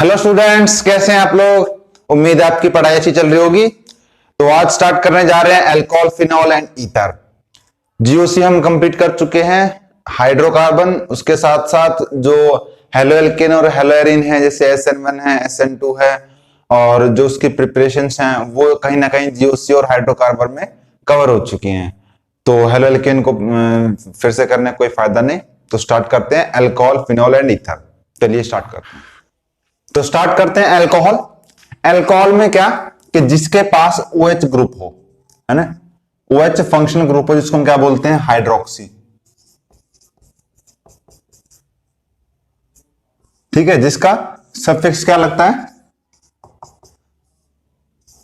Hello students, कैसे हैं आप लोग। उम्मीद है आपकी पढ़ाई अच्छी चल रही होगी। तो आज स्टार्ट करने जा रहे हैं alcohol, phenol and ether. GOC हम कंप्लीट कर चुके हैं। हाइड्रोकार्बन, उसके साथ साथ जो हेलो एल्केन और हेलो एरीन है, जैसे SN1 है, SN2 है, और जो उसकी प्रिपरेशंस हैं वो कहीं ना कहीं जीओसी और हाइड्रोकार्बन में कवर हो चुकी हैं। तो हेलो एल्केन को फिर से करने कोई फायदा नहीं। तो स्टार्ट करते हैं अल्कोहल, फिनॉल एंड ईथर। चलिए स्टार्ट करते हैं। तो स्टार्ट करते हैं अल्कोहल। अल्कोहल में क्या कि जिसके पास OH ग्रुप हो, है ना, OH फंक्शनल ग्रुप हो, जिसको हम क्या बोलते हैं, हाइड्रोक्सी। ठीक है, जिसका सफिक्स क्या लगता है,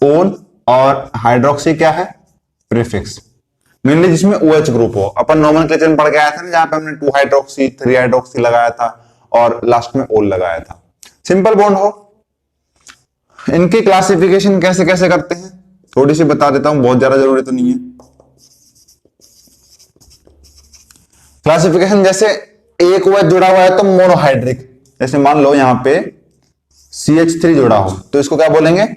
ओन, और हाइड्रोक्सी क्या है, प्रीफिक्स। मेनली जिसमें OH ग्रुप हो। अपन नोमेनक्लेचर में पढ़ के आया था ना, जहां पे हमने 2 हाइड्रोक्सी 3 हाइड्रोक्सी लगाया था और लास्ट में ओल लगाया था। सिंपल बॉन्ड हो। इनकी क्लासिफिकेशन कैसे कैसे करते हैं थोड़ी सी बता देता हूं, बहुत ज्यादा जरूरी तो नहीं है। क्लासिफिकेशन जैसे एक OH जुड़ा हुआ है तो मोनोहाइड्रिक। जैसे मान लो यहां पे CH3 जुड़ा हो तो इसको क्या बोलेंगे,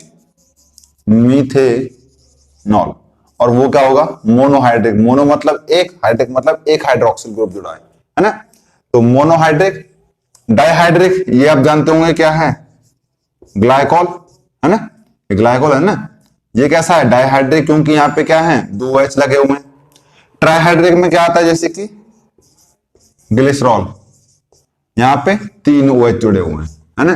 मीथेनॉल। और वो क्या होगा, मोनोहाइड्रिक। मोनो मतलब एक, हाइड्रिक मतलब एक हाइड्रोक्सिल ग्रुप जुड़ा है ना। तो मोनोहाइड्रिक। डाइहाइड्रिक, ये आप जानते होंगे क्या है, ग्लाइकॉल, है ना, ग्लाइकॉल है ना। ये कैसा है, डाइहाइड्रिक, क्योंकि यहां पे क्या है, 2 OH लगे हुए हैं। ट्राइहाइड्रिक में क्या आता है, जैसे कि ग्लिसरॉल, यहां पे 3 OH जुड़े हुए हैं, है ना।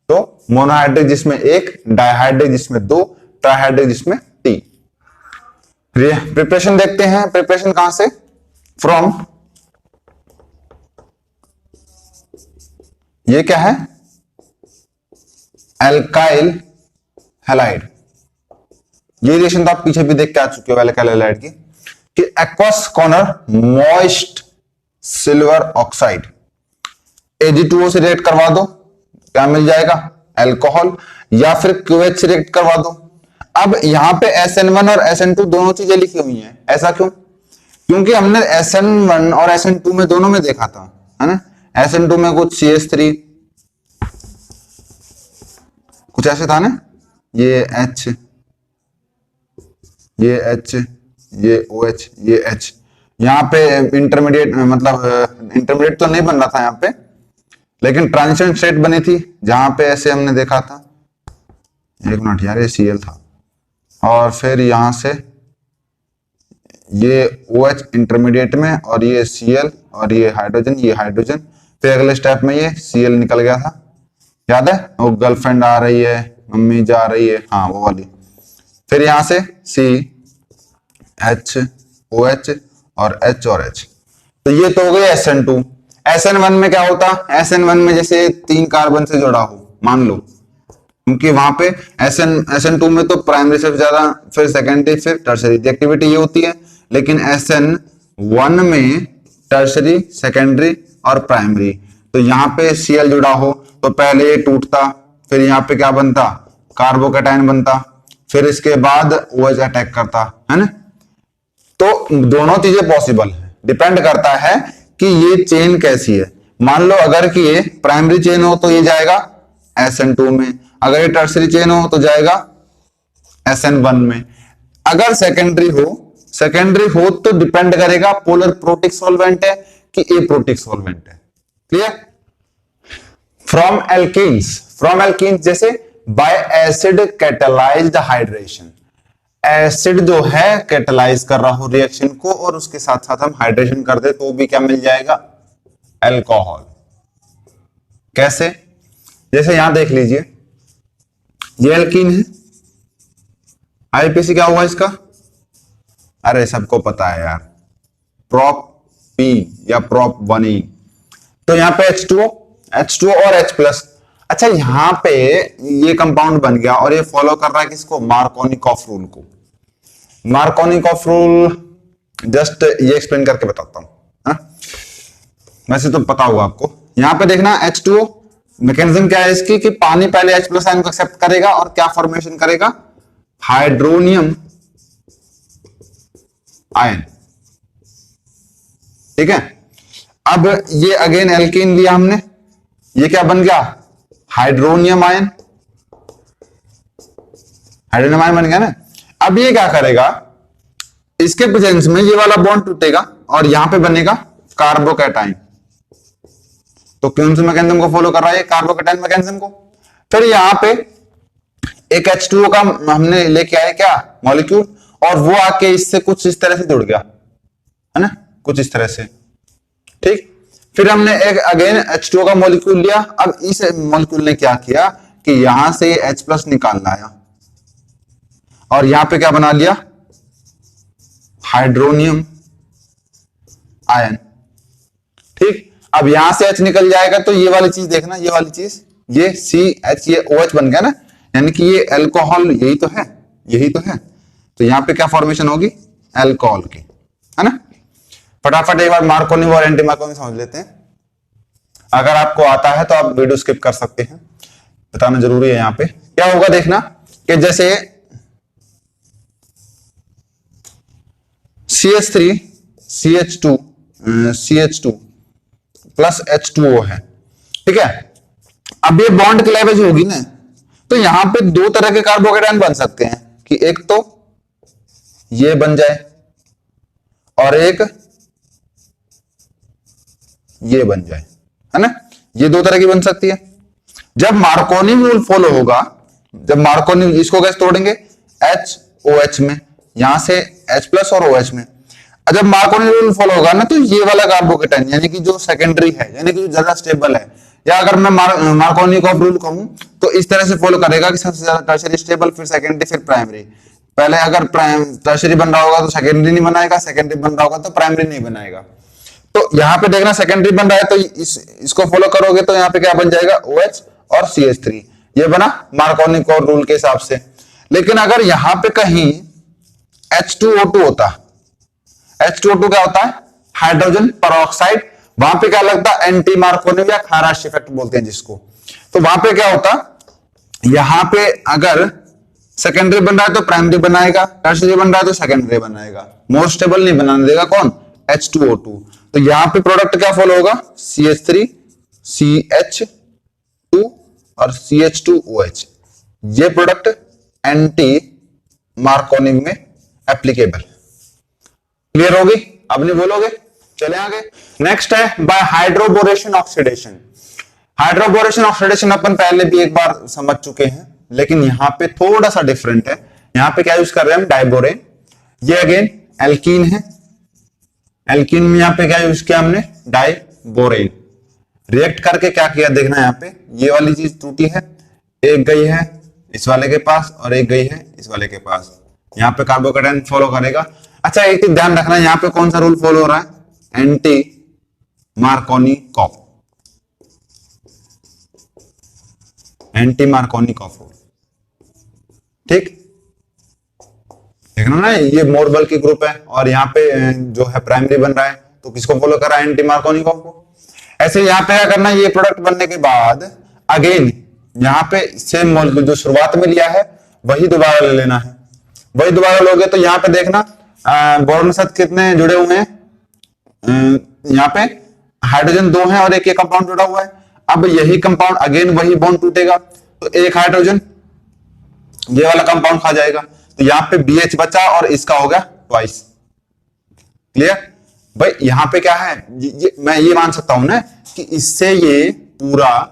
तो मोनोहाइड्रिक जिसमें एक, डाइहाइड्रिक जिसमें 2, ट्राइहाइड्रिक जिसमें 3। प्रिपरेशन देखते हैं। प्रिपरेशन कहां से, फ्रॉम, ये क्या है, एल्काइल हैलाइड। ये रिएक्शन तो आप पीछे भी देख के आ चुके हो एल्काइल हैलाइड की, कि aqueous corner moist silver oxide Ag2O से रिएक्ट करवा दो, क्या मिल जाएगा, अल्कोहल, या फिर QH से रिएक्ट करवा दो। अब यहां पे SN1 और SN2 दोनों चीजें लिखी हुई हैं। ऐसा क्यों, क्योंकि हमने SN1 और SN2 में दोनों में देखा था, है ना। SN2 में कुछ CH3 कुछ ऐसे था ना, ये H, ये H, ये OH, ये H। यहाँ पे इंटरमीडिएट, मतलब इंटरमीडिएट तो नहीं बन रहा था यहाँ पे, लेकिन ट्रांजिशन स्टेट बनी थी जहां पे ऐसे हमने देखा था। एक मिनट यार, ये Cl था, और फिर यहां से ये OH इंटरमीडिएट में, और ये Cl, और ये हाइड्रोजन, ये हाइड्रोजन। फिर अगले स्टेप में ये Cl निकल गया था, याद है, वो गर्लफ्रेंड आ रही है, मम्मी जा रही है, हाँ वो वाली। फिर यहां से C, H, OH और H और H। तो ये तो हो गई SN2। SN1 में क्या होता, SN1 में जैसे 3 कार्बन से जुड़ा हो, मान लो, क्योंकि वहां पे SN2 में तो प्राइमरी से ज्यादा, फिर सेकेंडरी, फिर टर्सरी एक्टिविटी ये होती है। लेकिन SN1 में टर्सरी, सेकेंडरी और प्राइमरी। तो यहाँ पे Cl जुड़ा हो तो पहले ये टूटता, फिर यहाँ पे क्या बनता, कार्बोकैटायन बनता, फिर इसके बाद OH अटैक करता, है ना। तो दोनों चीजें पॉसिबल है, डिपेंड करता है कि ये चेन कैसी है। मान लो अगर कि ये प्राइमरी चेन हो तो ये जाएगा SN2 में, अगर ये टर्सरी चेन हो तो जाएगा SN1 में। अगर सेकेंडरी हो तो डिपेंड करेगा पोलर प्रोटिक सॉल्वेंट है कि एप्रोटिक सॉल्वेंट है। क्लियर। फ्रॉम एल्कीन्स जैसे bye acid catalysed hydration. Acid जो है कैटालाइज कर रहा हो रिएक्शन को, और उसके साथ साथ हम हाइड्रेशन कर दे तो भी क्या मिल जाएगा, अल्कोहल। कैसे, जैसे यहां देख लीजिए, ये एल्कीन है, आईपीसी क्या हुआ इसका, अरे सबको पता है यार, प्रोप P या प्रोप 1E। तो यहां पे H2O और H+। अच्छा, यहां पे ये कंपाउंड बन गया और ये फॉलो कर रहा है किसको, मार्कोनिकॉफ रूल को। मार्कोनिकॉफ रूल जस्ट ये एक्सप्लेन करके बताता हूं, वैसे तो पता होगा आपको। यहां पे देखना H2O, मैकेनिज्म क्या है इसकी, कि पानी पहले H+ आयन को एक्सेप्ट करेगा और क्या फॉर्मेशन करेगा, हाइड्रोनियम आयन। ठीक है। अब ये अगेन एल्कीन लिया हमने, ये क्या बन गया, हाइड्रोनियम आयन, हाइड्रोनियम आयन बन गया ना। अब ये क्या करेगा, इसके प्रेजेंस में ये वाला बॉन्ड टूटेगा और यहां पे बनेगा कार्बोकैटायन। तो कौन से मैकेनिज्म को फॉलो कर रहा है, कार्बोकैटायन मैकेनिज्म को। फिर यहां पे एक H2O का हमने लेके आए क्या मॉलिक्यूल, और वो आके इससे कुछ इस तरह से जुड़ गया, है ना, कुछ इस तरह से, ठीक। फिर हमने एक अगेन H2O का मॉलिक्यूल लिया। अब इस मॉलिक्यूल ने क्या किया कि यहां से H+ निकाल लाया और यहां पे क्या बना लिया, हाइड्रोनियम आयन, ठीक। अब यहां से H निकल जाएगा तो ये वाली चीज देखना, ये वाली चीज, ये CH, ये OH बन गया ना, यानी कि ये अल्कोहल, यही तो है, यही तो है। तो यहां पे क्या फॉर्मेशन होगी, अल्कोहल की, है ना। फटाफट एक बार मार्कोनी और एंटी मार्कोनी समझ लेते हैं। अगर आपको आता है तो आप वीडियो स्किप कर सकते हैं, बताना जरूरी है। यहां पे क्या होगा देखना कि जैसे CH3 CH2 CH2 plus H2O है, ठीक है। अब ये बॉन्ड क्लेवेज होगी ना, तो यहां पे दो तरह के कार्बोकैटायन बन सकते हैं कि एक तो ये बन जाए और एक ये बन जाए, है ना। ये दो तरह की बन सकती है। जब मार्कोनी रूल फॉलो होगा, जब मार्कोनी, इसको कैसे तोड़ेंगे, HOH में, यहां से H+ और OH में। जब मार्कोनी रूल फॉलो होगा ना, तो ये वाला कार्बोकैटायन यानी कि जो सेकेंडरी है, यानी कि जो ज्यादा स्टेबल है, या अगर मैं मार्कोनी को रूल कहूं तो इस तरह से फॉलो करेगा कि सबसे ज्यादा टर्शियरी स्टेबल, फिर सेकेंडरी, फिर प्राइमरी। पहले अगर टर्शियरी बन रहा होगा तो सेकेंडरी नहीं बनाएगा, सेकेंडरी बन रहा होगा तो प्राइमरी नहीं बनाएगा। तो यहाँ पे देखना सेकेंडरी बन रहा है तो इसको फॉलो करोगे तो यहाँ पे क्या बन जाएगा, OH और CH3, ये बना मार्कोनी को रूल के हिसाब से। लेकिन अगर यहां पे कहीं H2O2 होता, H2O2 क्या होता है, हाइड्रोजन परऑक्साइड, वहां पे क्या लगता है, एंटी मार्कोनी या खाराश इफेक्ट बोलते हैं जिसको। तो वहां पे क्या होता, यहां पे अगर सेकेंडरी बन रहा है तो प्राइमरी बनाएगा, टर्शियरी बन रहा है तो सेकेंडरी बनाएगा, मोर स्टेबल नहीं बनाने देगा कौन, H2O2। तो यहां पे प्रोडक्ट क्या फॉलो होगा, CH3 CH2 और CH2OH, ये प्रोडक्ट एंटी मार्कोनी में एप्लीकेबल। क्लियर होगी, अब नहीं बोलोगे, चले आगे। नेक्स्ट है by hydroboration oxidation. Hydroboration oxidation अपन पहले भी एक बार समझ चुके हैं, लेकिन यहां पे थोड़ा सा डिफरेंट है। यहां पे क्या यूज कर रहे हैं हम, डाइबोरेन। ये अगेन एल्कीन है, एल्कीन में यहां पे क्या यूज किया हमने, डाइबोरेन। रिएक्ट करके क्या किया देखना, यहां पे ये वाली चीज टूटी है, एक गई है इस वाले के पास और एक गई है इस वाले के पास। यहां पे कार्बोकैटायन फॉलो करेगा। अच्छा एक चीज ध्यान रखना, यहां पे कौन सा रूल फॉलो हो रहा है, एंटी मार्कोनी कॉफ, एंटी मार्कोनी कॉफ रूल, ठीक। देखना ना, ये मोरबल की ग्रुप है और यहाँ पे जो है प्राइमरी बन रहा है, तो किसको फॉलो कर रहा है, एंटी मार्कोनी कॉफ को। ऐसे यहाँ पे क्या करना है, ये प्रोडक्ट बनने के बाद अगेन यहाँ पे सेम मॉलिक्यूल जो शुरुआत में लिया है वही दोबारा ले लेना है। वही दोबारा लोगे तो यहाँ पे देखना बोरोन के साथ कितने जुड़े हुए हैं, यहाँ पे हाइड्रोजन 2 है और एक ये कंपाउंड जुड़ा हुआ है। अब यही कंपाउंड अगेन वही बॉन्ड टूटेगा तो एक हाइड्रोजन ये वाला कंपाउंड खा जाएगा, तो यहाँ पे BH बचा और इसका हो गया ट्वाइस। क्लियर भाई, यहाँ पे क्या है, मैं ये मान सकता हूं ना कि इससे ये पूरा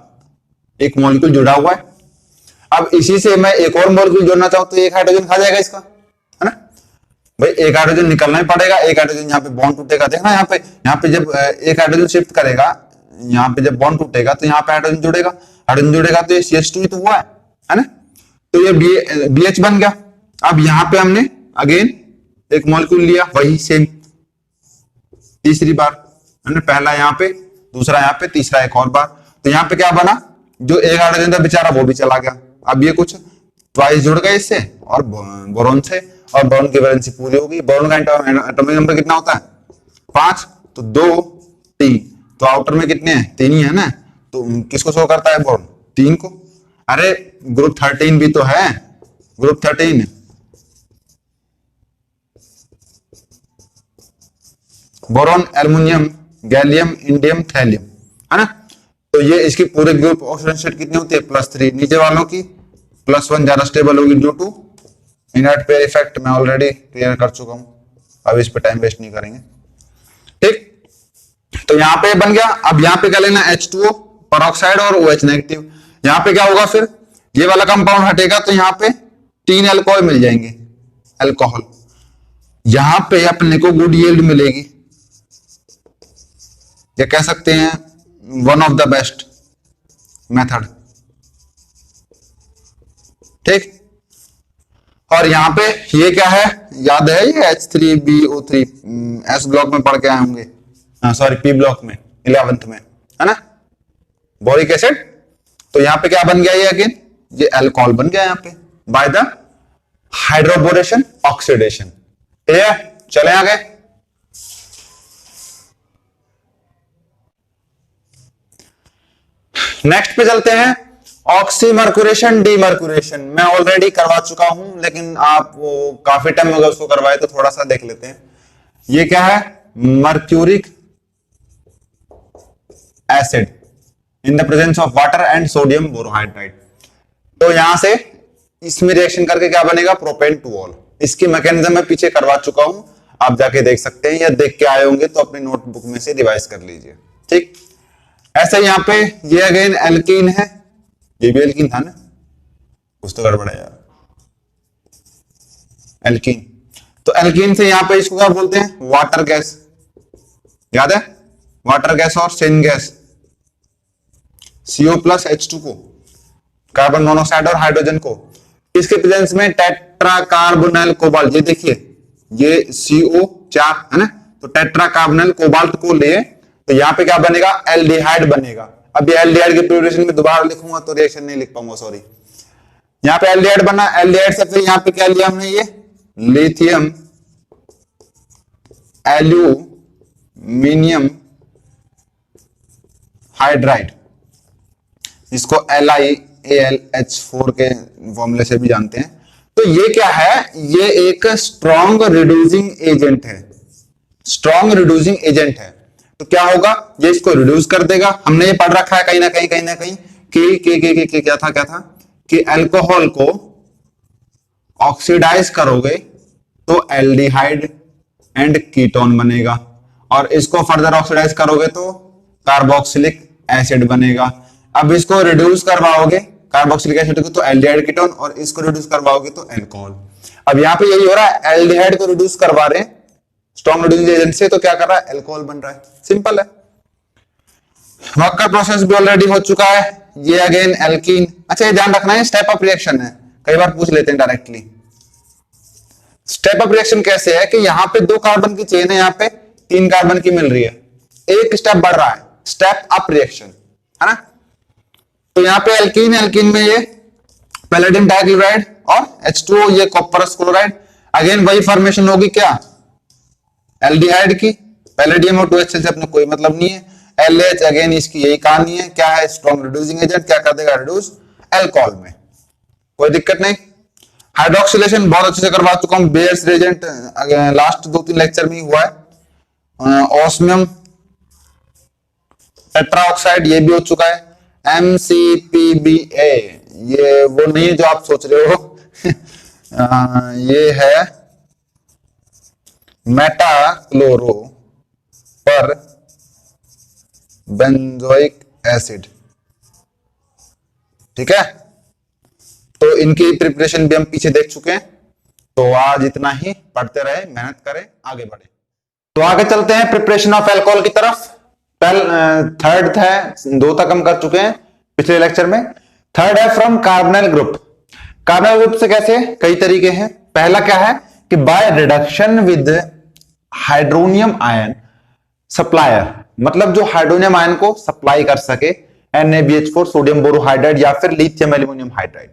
एक मॉलिक्यूल जुड़ा हुआ है। अब इसी से मैं एक और मॉलिक्यूल जोड़ना चाहूं तो एक हाइड्रोजन खा जाएगा इसका, है ना भाई। एक हाइड्रोजन निकलना ही पड़ेगा, एक हाइड्रोजन यहाँ पे बॉन्ड टूटेगा। देखना यहाँ पे जब एक हाइड्रोजन शिफ्ट करेगा, यहाँ पे जब बॉन्ड टूटेगा तो यहाँ पे हाइड्रोजन जुड़ेगा, हाइड्रोजन जुड़ेगा तो ये CH2 तो हुआ है ना। तो ये BH बन गया। अब यहाँ पे हमने अगेन एक मॉलिक्यूल लिया, वही सेम तीसरी बार, है ना। पहला यहाँ पे, दूसरा यहाँ पे, तीसरा एक और बार। तो यहाँ पे क्या बना, जो एक हाइड्रोजन था बेचारा वो भी चला गया। अब ये कुछ ट्वाइस जुड़ गए इससे और बोरोन से, और बोरोन की वैलेंसी पूरी होगी। बोरोन का एटॉमिक नंबर कितना होता है, 5, तो 2 3, तो आउटर में कितने हैं, 3 ही है ना। तो किसको शो करता है बोरोन, 3 को। अरे ग्रुप 13 भी तो है, group 13 boron, aluminium, gallium, indium, thallium, है ना। तो ये इसकी पूरे ग्रुप ऑक्सीजन स्टेट कितनी होती है, +3। नीचे वालों की +1 ज्यादा स्टेबल होगी due to inert pair effect. मैं ऑलरेडी क्लियर कर चुका हूं, अब इस पे टाइम वेस्ट नहीं करेंगे। ठीक, तो यहाँ पे बन गया। अब यहाँ पे क्या लेना, H2O परऑक्साइड और OH नेगेटिव। यहाँ पे क्या होगा, फिर ये वाला कंपाउंड हटेगा तो यहाँ पे 3 अल्कोहल मिल जाएंगे, अल्कोहल। यहां पे अपने को गुड यील्ड मिलेगी, या कह सकते हैं one of the best method. ठीक, और यहां पे ये क्या है, याद है ये H3BO3 S ब्लॉक में पढ़ के आए होंगे, सॉरी P ब्लॉक में 11th में, है ना, बोरिक एसिड। तो यहां पे क्या बन गया ये, अगेन ये अल्कोहल बन गया यहां पे बाय द हाइड्रोबोरेशन ऑक्सीडेशन। ठीक है, चले आगे। नेक्स्ट पे चलते हैं, ऑक्सीमर्कुरेशन डीमर्कुरेशन। मैं ऑलरेडी करवा चुका हूं, लेकिन आप वो काफी टाइम हो गया उसको करवाए, तो थोड़ा सा देख लेते हैं। ये क्या है, mercuric acid in the presence of water and sodium borohydride. तो यहां से इसमें रिएक्शन करके क्या बनेगा, प्रोपेन टू ऑल। इसकी मैकेनिज्म मैं पीछे करवा चुका हूं, आप जाके देख सकते हैं, या देख के आए होंगे तो अपनी नोटबुक में से रिवाइज कर लीजिए। ठीक, ऐसे यहां पे ये अगेन एल्कीन है, ये भी एल्कीन था ना, कुछ तो गड़बड़ है यार, एल्कीन। तो एल्कीन से यहां पे इसको क्या बोलते हैं, वाटर गैस, याद है, वाटर गैस और सेन गैस, CO+H2 को, कार्बन मोनोऑक्साइड और हाइड्रोजन को, इसके प्रेजेंस में टेट्रा कार्बोनिल कोबाल्ट। ये देखिए, ये CO4 है ना, तो टेट्रा कार्बोनिल कोबाल्ट को लिए तो यहां पे क्या बनेगा, एल्डिहाइड बनेगा। अब ये एल्डिहाइड के प्रिपरेशन में दोबारा लिखूंगा तो रिएक्शन नहीं लिख पाऊंगा, सॉरी। यहां पे एल्डिहाइड बना, एल्डिहाइड से फिर यहां पे क्या लिया हमने, ये लिथियम एल्यूमिनियम हाइड्राइड, इसको LiAlH4 के फॉर्मूले से भी जानते हैं। तो ये क्या है, ये एक स्ट्रॉन्ग रिड्यूसिंग एजेंट है, स्ट्रॉन्ग रिड्यूसिंग एजेंट है। तो क्या होगा, ये इसको रिड्यूस कर देगा। हमने ये पढ़ रखा है कहीं ना कहीं कि क्या था कि अल्कोहल को ऑक्सीडाइज करोगे तो एल्डिहाइड एंड कीटोन बनेगा, और इसको फर्दर ऑक्सीडाइज करोगे तो कार्बोक्सिलिक एसिड बनेगा। अब इसको रिड्यूस करवाओगे कार्बोक्सिलिक एसिड को तो एल्डिहाइड कीटोन, और इसको रिड्यूस करवाओगे तो अल्कोहल। अब यहाँ पे यही हो रहा है, एल्डिहाइड को रिड्यूस करवा रहे हैं स्ट्रॉन्ग रिड्यूसिंग एजेंट से, तो क्या कर रहा है, अल्कोहल बन रहा है, सिंपल है। वर्क का प्रोसेस भी ऑलरेडी हो चुका है, ये अगेन एल्कीन। अच्छा, ये ध्यान रखना है, स्टेप अप रिएक्शन है, कई बार पूछ लेते हैं डायरेक्टली। स्टेप अप रिएक्शन कैसे है कि यहाँ पे 2 कार्बन की चेन है, यहाँ पे 3 कार्बन की मिल रही है, एक स्टेप बढ़ रहा है, स्टेप अप रिएक्शन, है ना। तो यहाँ पे एल्कीन, एल्कीन में ये पैलेडियम डाइक्लोराइड और H2O, ये कॉपर्स क्लोराइड, अगेन वही फॉर्मेशन होगी क्या, एल्डिहाइड की, पैलेडियम और 2HCl से अपने कोई मतलब नहीं है। LH अगेन इसकी यही कहानी है, क्या है, स्ट्रॉन्ग रिड्यूसिंग एजेंट, क्या कर देगा, रिड्यूस अल्कोहल में, कोई दिक्कत नहीं। हाइड्रोक्सिलेशन बहुत अच्छे से करवा चुका हूं, बेयर्स रिएजेंट लास्ट 2-3 लेक्चर में ही हुआ है। ऑस्मियम टेट्राऑक्साइड ये भी हो चुका है। MCPBA ये वो नहीं है जो आप सोच रहे हो ये है मेटा क्लोरो पर बेंजोइक एसिड, ठीक है। तो इनकी प्रिपरेशन भी हम पीछे देख चुके हैं। तो आज इतना ही, पढ़ते रहे, मेहनत करें, आगे बढ़े। तो आगे चलते हैं प्रिपरेशन ऑफ अल्कोहल की तरफ। थर्ड है, 2 तक हम कर चुके हैं पिछले लेक्चर में। थर्ड है from carbonyl group. Carbonyl group से कैसे, कई तरीके हैं। पहला क्या है कि by reduction with hydronium ion supplier, मतलब जो हाइड्रोनियम आयन को सप्लाई कर सके, NaBH4 सोडियम बोरोहाइड्राइड या फिर लिथियम एल्यूमिनियम हाइड्राइड।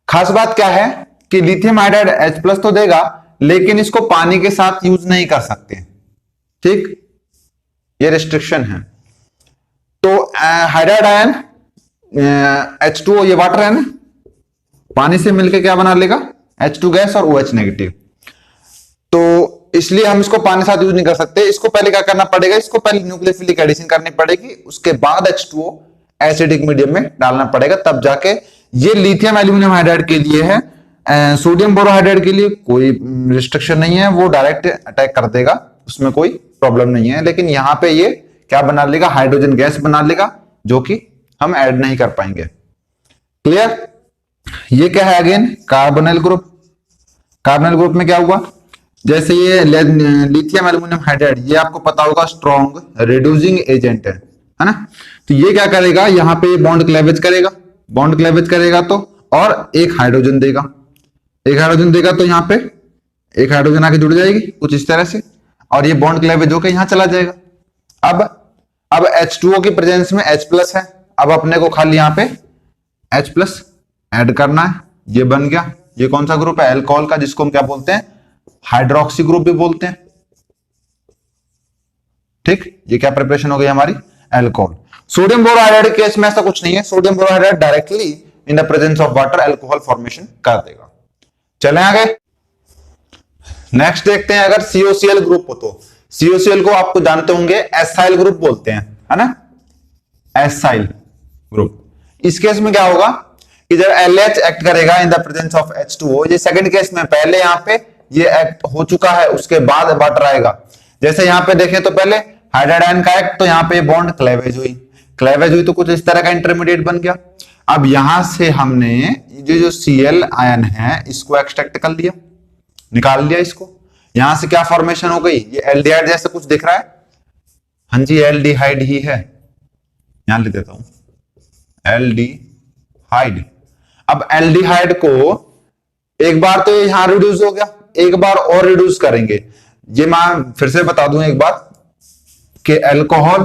खास बात क्या है कि लिथियम हाइड्राइड H+ तो देगा, लेकिन इसको पानी के साथ यूज नहीं कर सकते, ठीक, ये रिस्ट्रिक्शन है। तो हाइड्राइड आयन H2O, ये वाटर है ना, पानी से मिलकर क्या बना लेगा, H2 गैस और OH नेगेटिव। तो इसलिए हम इसको पानी के साथ यूज नहीं कर सकते। इसको पहले क्या करना पड़ेगा, इसको पहले न्यूक्लियोफिलिक एडिशन करनी पड़ेगी, उसके बाद H2O एसिडिक मीडियम में डालना पड़ेगा, तब जाके ये लिथियम एल्यूमिनियम हाइड्राइड के लिए है। सोडियम बोरोहाइड्राइड के लिए कोई रिस्ट्रिक्शन नहीं है, वो डायरेक्ट अटैक कर देगा, उसमें कोई प्रॉब्लम नहीं है। लेकिन यहाँ पे ये क्या बना लेगा, हाइड्रोजन गैस बना लेगा, जो कि हम ऐड नहीं कर पाएंगे। क्लियर? ये क्या है again, carbonyl group. Carbonyl group में क्या हुआ, जैसे ये लिथियम एल्यूमिनियम हाइड्राइड, ये आपको पता होगा स्ट्रॉन्ग रिड्यूसिंग एजेंट है ना। तो ये क्या करेगा, यहाँ पे बॉन्ड क्लेवेज करेगा, बॉन्ड क्लेवेज करेगा तो और एक हाइड्रोजन देगा, एक हाइड्रोजन देगा तो यहाँ पे एक हाइड्रोजन आके जुड़ जाएगी कुछ इस तरह से, और ये बॉन्ड क्लेवेज होकर यहाँ चला जाएगा। अब H2O की प्रेजेंस में H+ है, अब अपने को खाली यहाँ पे H+ ऐड करना है, ये बन गया। ये कौन सा ग्रुप है, अल्कोहल का, जिसको हम क्या बोलते हैं, हाइड्रोक्सी ग्रुप भी बोलते हैं। ठीक, ये क्या प्रिपरेशन हो गई हमारी, अल्कोहल। सोडियम बोरोहाइड्राइड केस में ऐसा कुछ नहीं है, sodium borohydride directly in the presence of water alcohol formation कर देगा। चले आगे, नेक्स्ट देखते हैं। अगर COCl ग्रुप हो तो COCl को आपको जानते होंगे एसाइल ग्रुप बोलते हैं, है ना, एसाइल ग्रुप। इस केस में क्या होगा कि जब LH एक्ट करेगा in the presence of H2O, ये सेकंड केस में, पहले यहाँ पे ये एक्ट हो चुका है, उसके बाद वाटर आएगा। जैसे यहाँ पे देखें तो पहले हाइड्राइड आयन का एक्ट, तो यहाँ पे बॉन्ड क्लेवेज हुई, क्लेवेज हुई तो कुछ इस तरह का इंटरमीडिएट बन गया। अब यहां से हमने जो Cl आयन है इसको एक्सट्रैक्ट कर लिया, निकाल लिया इसको। यहां से क्या फॉर्मेशन हो गई, ये एल्डिहाइड जैसे कुछ दिख रहा है, हाँ जी एल्डिहाइड ही है, यहां लिख देता हूं एल्डिहाइड। अब एल्डिहाइड को एक बार तो यहां रिड्यूस हो गया, एक बार और रिड्यूस करेंगे। ये मैं फिर से बता दूं एक बात कि अल्कोहल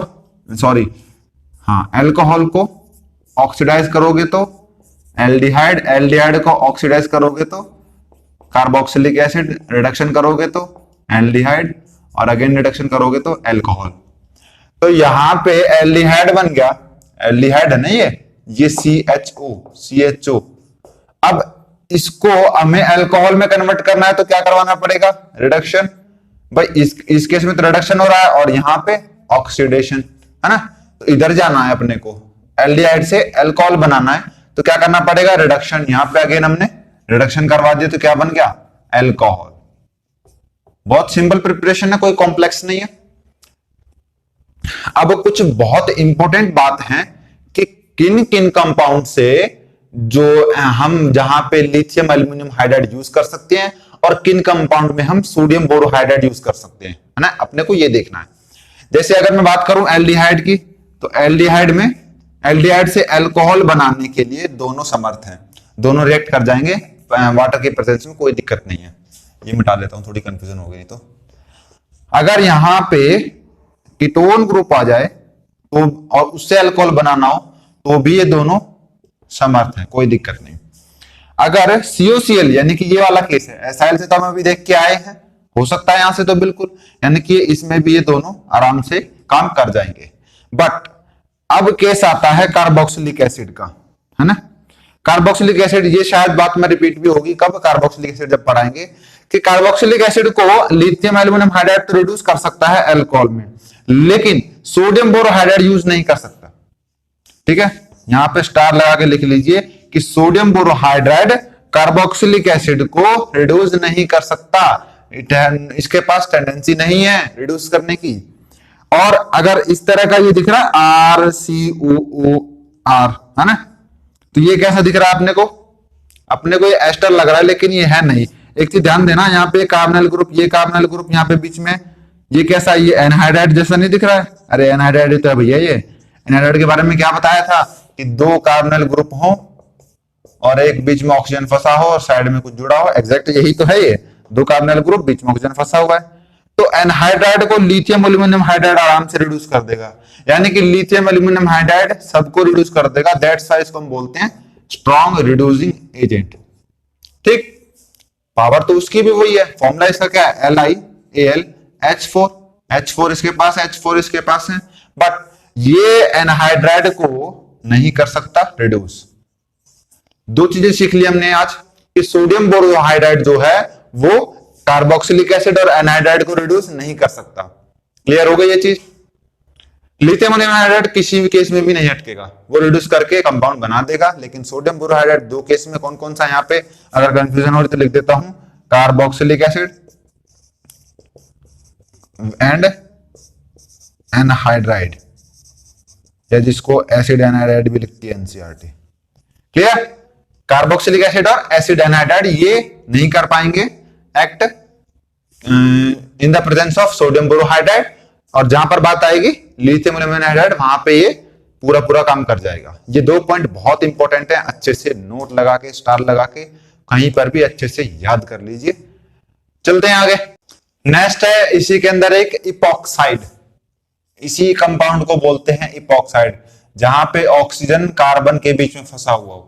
को ऑक्सीडाइज करोगे तो एल्डिहाइड, एल्डिहाइड को ऑक्सीडाइज करोगे तो कार्बोक्सिलिक एसिड, रिडक्शन करोगे तो एल्डिहाइड, और अगेन रिडक्शन करोगे तो अल्कोहल। तो यहां पे एल्डिहाइड बन गया, एल्डिहाइड है ना ये CHO। अब इसको हमें अल्कोहल में कन्वर्ट करना है तो क्या करवाना पड़ेगा, रिडक्शन। भाई इस केस में तो रिडक्शन हो रहा है और यहां पे ऑक्सीडेशन, है ना। तो इधर जाना है अपने को, एल्डिहाइड से अल्कोहल बनाना है तो क्या करना पड़ेगा, रिडक्शन। यहां पे अगेन हमने रिडक्शन करवा दिया तो क्या बन गया, अल्कोहल। बहुत सिंपल प्रिपरेशन है, कोई कॉम्प्लेक्स नहीं है। अब कुछ बहुत इंपॉर्टेंट बात है कि किन किन कंपाउंड से जो हम जहां पे लिथियम एल्यूमिनियम हाइड्राइड यूज कर सकते हैं और किन कंपाउंड में हम सोडियम बोरोहाइड्राइड यूज कर सकते हैं, है ना, अपने को ये देखना है। जैसे अगर मैं बात करूं एल्डिहाइड की, तो एल्डिहाइड से अल्कोहल बनाने के लिए दोनों समर्थ हैं, दोनों रिएक्ट कर जाएंगे वाटर के प्रेजेंस में, कोई दिक्कत नहीं है। ये मिटा लेता हूं, थोड़ी कंफ्यूजन हो गई। तो अगर यहां पे कीटोन ग्रुप आ जाए तो और उससे अल्कोहल बनाना हो तो भी ये दोनों समर्थ हैं, कोई दिक्कत नहीं। अगर COCl यानी कि ये वाला केस है, एसाइल से तो हम अभी देख के आए हैं, हो सकता है यहां से तो बिल्कुल, यानी कि इसमें भी ये दोनों आराम से काम कर जाएंगे। बट अब केस आता है कार्बोक्सिलिक एसिड का, है ना। कार्बोक्सिलिक एसिड, ये शायद बात में रिपीट भी होगी कब, कार्बोक्सिलिक एसिड जब पढ़ाएंगे, कि कार्बोक्सिलिक एसिड को लिथियम एल्यूमिनियम हाइड्राइड तो रिड्यूस कर सकता है अल्कोहल में, लेकिन सोडियम बोरोहाइड्राइड यूज नहीं कर सकता। ठीक है, यहां पे स्टार लगा के लिख लीजिए कि सोडियम बोरोहाइड्राइड कार्बोक्सिलिक एसिड को रिड्यूस नहीं कर सकता, इसके पास टेंडेंसी नहीं है रिड्यूस करने की। और अगर इस तरह का ये दिख रहा है RCOOR, है ना, तो ये कैसा दिख रहा है अपने को ये एस्टर लग रहा है, लेकिन ये है नहीं। एक चीज ध्यान देना, यहाँ पे कार्बोनिल ग्रुप, ये कार्बोनिल ग्रुप यहाँ पे बीच में, ये कैसा, ये एनहाइड्राइड जैसा नहीं दिख रहा है। अरे एनहाइड्राइड तो है भैया, ये एनहाइड्राइड के बारे में क्या बताया था कि दो कार्बोनिल ग्रुप हो और एक बीच में ऑक्सीजन फंसा हो और साइड में कुछ जुड़ा हो, एग्जैक्ट यही तो है, ये दो कार्बोनिल ग्रुप बीच में ऑक्सीजन फंसा हुआ है। तो एनहाइड्राइड को लिथियम एल्यूमिनियम हाइड्राइड आराम से रिड्यूस कर देगा, यानी कि लिथियम एल्यूमिनियम हाइड्राइड सबको रिड्यूस कर देगा। दैट्स व्हाई इसको हम बोलते हैं स्ट्रॉन्ग रिड्यूसिंग एजेंट। ठीक, पावर तो उसकी भी वही है, फॉर्मूला इसका क्या है, LiAlH4, H4 इसके पास है, H4 इसके पास है, बट ये एनहाइड्राइड को नहीं कर सकता रिड्यूस। दो चीजें सीख ली हमने आज कि सोडियम बोरोहाइड्राइड जो है वो कार्बोक्सिलिक एसिड और एनहाइड्राइड को रिड्यूस नहीं कर सकता। क्लियर हो गई ये चीज। लिथियम अमोनियम हाइड्राइड किसी भी केस में भी नहीं अटकेगा, वो रिड्यूस करके कंपाउंड बना देगा। लेकिन सोडियम बोरोहाइड्राइड दो केस में कौन कौन सा, यहाँ पे अगर कंफ्यूजन हो रही तो लिख देता हूं, कार्बोक्सिलिक एसिड एंड एनहाइड्राइड, या जिसको एसिड एनहाइड्राइड भी लिखती है एनसीईआरटी। क्लियर? कार्बोक्सिलिक एसिड और एसिड एनहाइड्राइड ये नहीं कर पाएंगे act in the presence of sodium borohydride, और जहां पर बात आएगी लिथियम अमोनियम हाइड्राइड वहां पे ये पूरा पूरा काम कर जाएगा। ये दो पॉइंट बहुत इंपॉर्टेंट है, अच्छे से नोट लगा के स्टार लगा के कहीं पर भी अच्छे से याद कर लीजिए। चलते हैं आगे। नेक्स्ट है इसी के अंदर एक इपॉक्साइड, इसी कंपाउंड को बोलते हैं इपॉक्साइड, जहां पे ऑक्सीजन कार्बन के बीच में फंसा हुआ हो।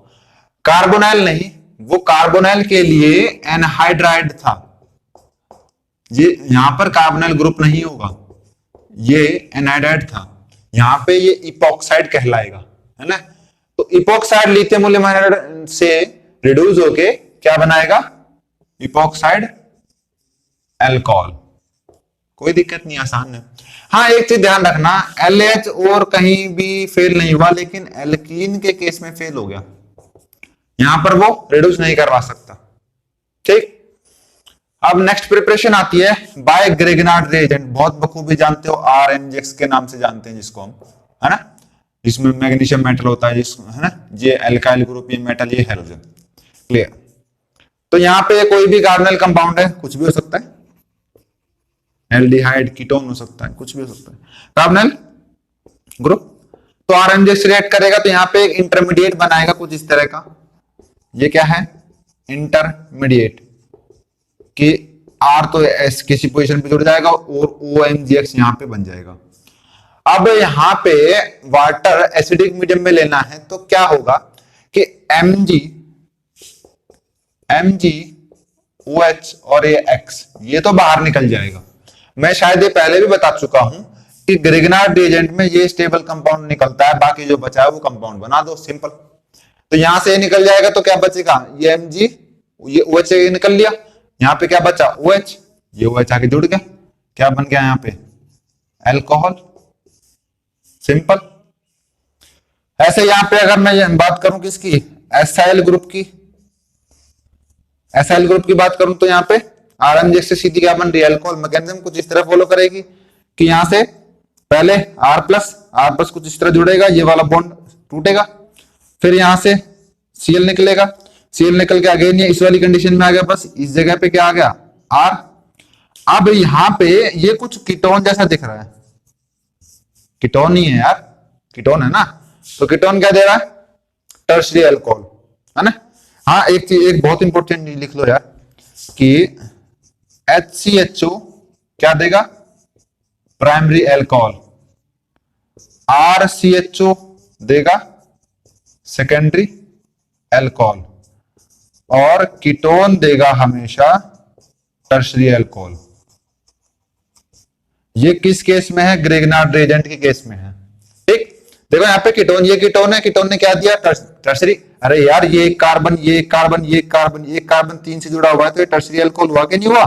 कार्बोनाइल नहीं, वो कार्बोनाइल के लिए एनहाइड्राइड था, ये यहां पर कार्बोनाइल ग्रुप नहीं होगा, ये एनहाइड्राइड था, यहां पे ये इपॉक्साइड कहलाएगा, है ना। तो इपॉक्साइड लिथियम अमोनियम हाइड्राइड से रिड्यूस होके क्या बनाएगा, इपॉक्साइड अल्कोहल। कोई दिक्कत नहीं, आसान है। हाँ एक चीज ध्यान रखना, LH और कहीं भी फेल नहीं हुआ, लेकिन एल्कीन के केस में फेल हो गया, यहां पर वो रिड्यूस नहीं करवा सकता। ठीक, अब नेक्स्ट प्रिपरेशन आती है बाय ग्रेगनार्ड रिएजेंट, बहुत बखूबी जानते हो, RMGX के नाम से जानते हैं जिसको हम, है ना, जिसमें मैग्नीशियम मेटल होता है, जिसको है ना, ये एल्काइल ग्रुप, ये मेटल, ये हैलोजन। क्लियर? तो यहाँ पे कोई भी कार्बोनाइल कंपाउंड है, कुछ भी हो सकता है, एल्डिहाइड, कीटोन हो सकता है, कुछ भी हो सकता है, कार्बोनाइल ग्रुप। तो RMGX रिएक्ट करेगा तो यहाँ पे एक इंटरमीडिएट बनाएगा कुछ इस तरह का, ये क्या है, इंटरमीडिएट, कि R तो S किसी पोजीशन पे जुड़ जाएगा और OMGX यहां पे बन जाएगा। अब यहां पे वाटर एसिडिक मीडियम में लेना है तो क्या होगा कि MgOH और ये X ये तो बाहर निकल जाएगा। मैं शायद ये पहले भी बता चुका हूं कि ग्रिग्नार्ड रिएजेंट में ये स्टेबल कंपाउंड निकलता है, बाकी जो बचा है वो कंपाउंड बना दो, सिंपल। तो यहां से निकल जाएगा तो क्या बचेगा, ये Mg, ये OH निकल लिया, यहां पे क्या बचा, OH, ये OH आके जुड़ गया, क्या बन गया यहां पे, अल्कोहल, सिंपल। ऐसे यहां पे अगर मैं बात करूं किसकी, एसाइल ग्रुप की, एसाइल ग्रुप की बात करूं तो यहां पे RMGX से सीधी क्या बन रही है, अल्कोहल। मैकेनिज्म कुछ इस तरह फॉलो करेगी कि यहां से पहले R प्लस कुछ इस तरह जुड़ेगा, ये वाला बॉन्ड टूटेगा, फिर यहां से Cl निकलेगा, Cl निकल के अगेन ये इस वाली कंडीशन में आ गया, बस इस जगह पे क्या आ गया, R। अब यहां पे ये कुछ कीटोन जैसा दिख रहा है, कीटोन ही है यार, कीटोन है ना, तो कीटोन क्या दे रहा है, टर्शियरी अल्कोहल, है ना। हाँ एक चीज, एक बहुत इंपॉर्टेंट चीज लिख लो यार कि HCHO क्या देगा, प्राइमरी अल्कोहल, RCHO देगा सेकेंडरी अल्कोहल, और कीटोन देगा हमेशा टर्शियरी अल्कोहल। ये किस केस में है, ग्रेगनार्ड रिएजेंट के केस में है। ठीक, देखो यहाँ पे कीटोन, ये कीटोन है, कीटोन ने क्या दिया, टर्शियरी। अरे यार ये कार्बन, ये कार्बन, ये कार्बन, ये कार्बन तीन से जुड़ा हुआ है, तो ये टर्शियरी अल्कोहल हुआ कि नहीं हुआ।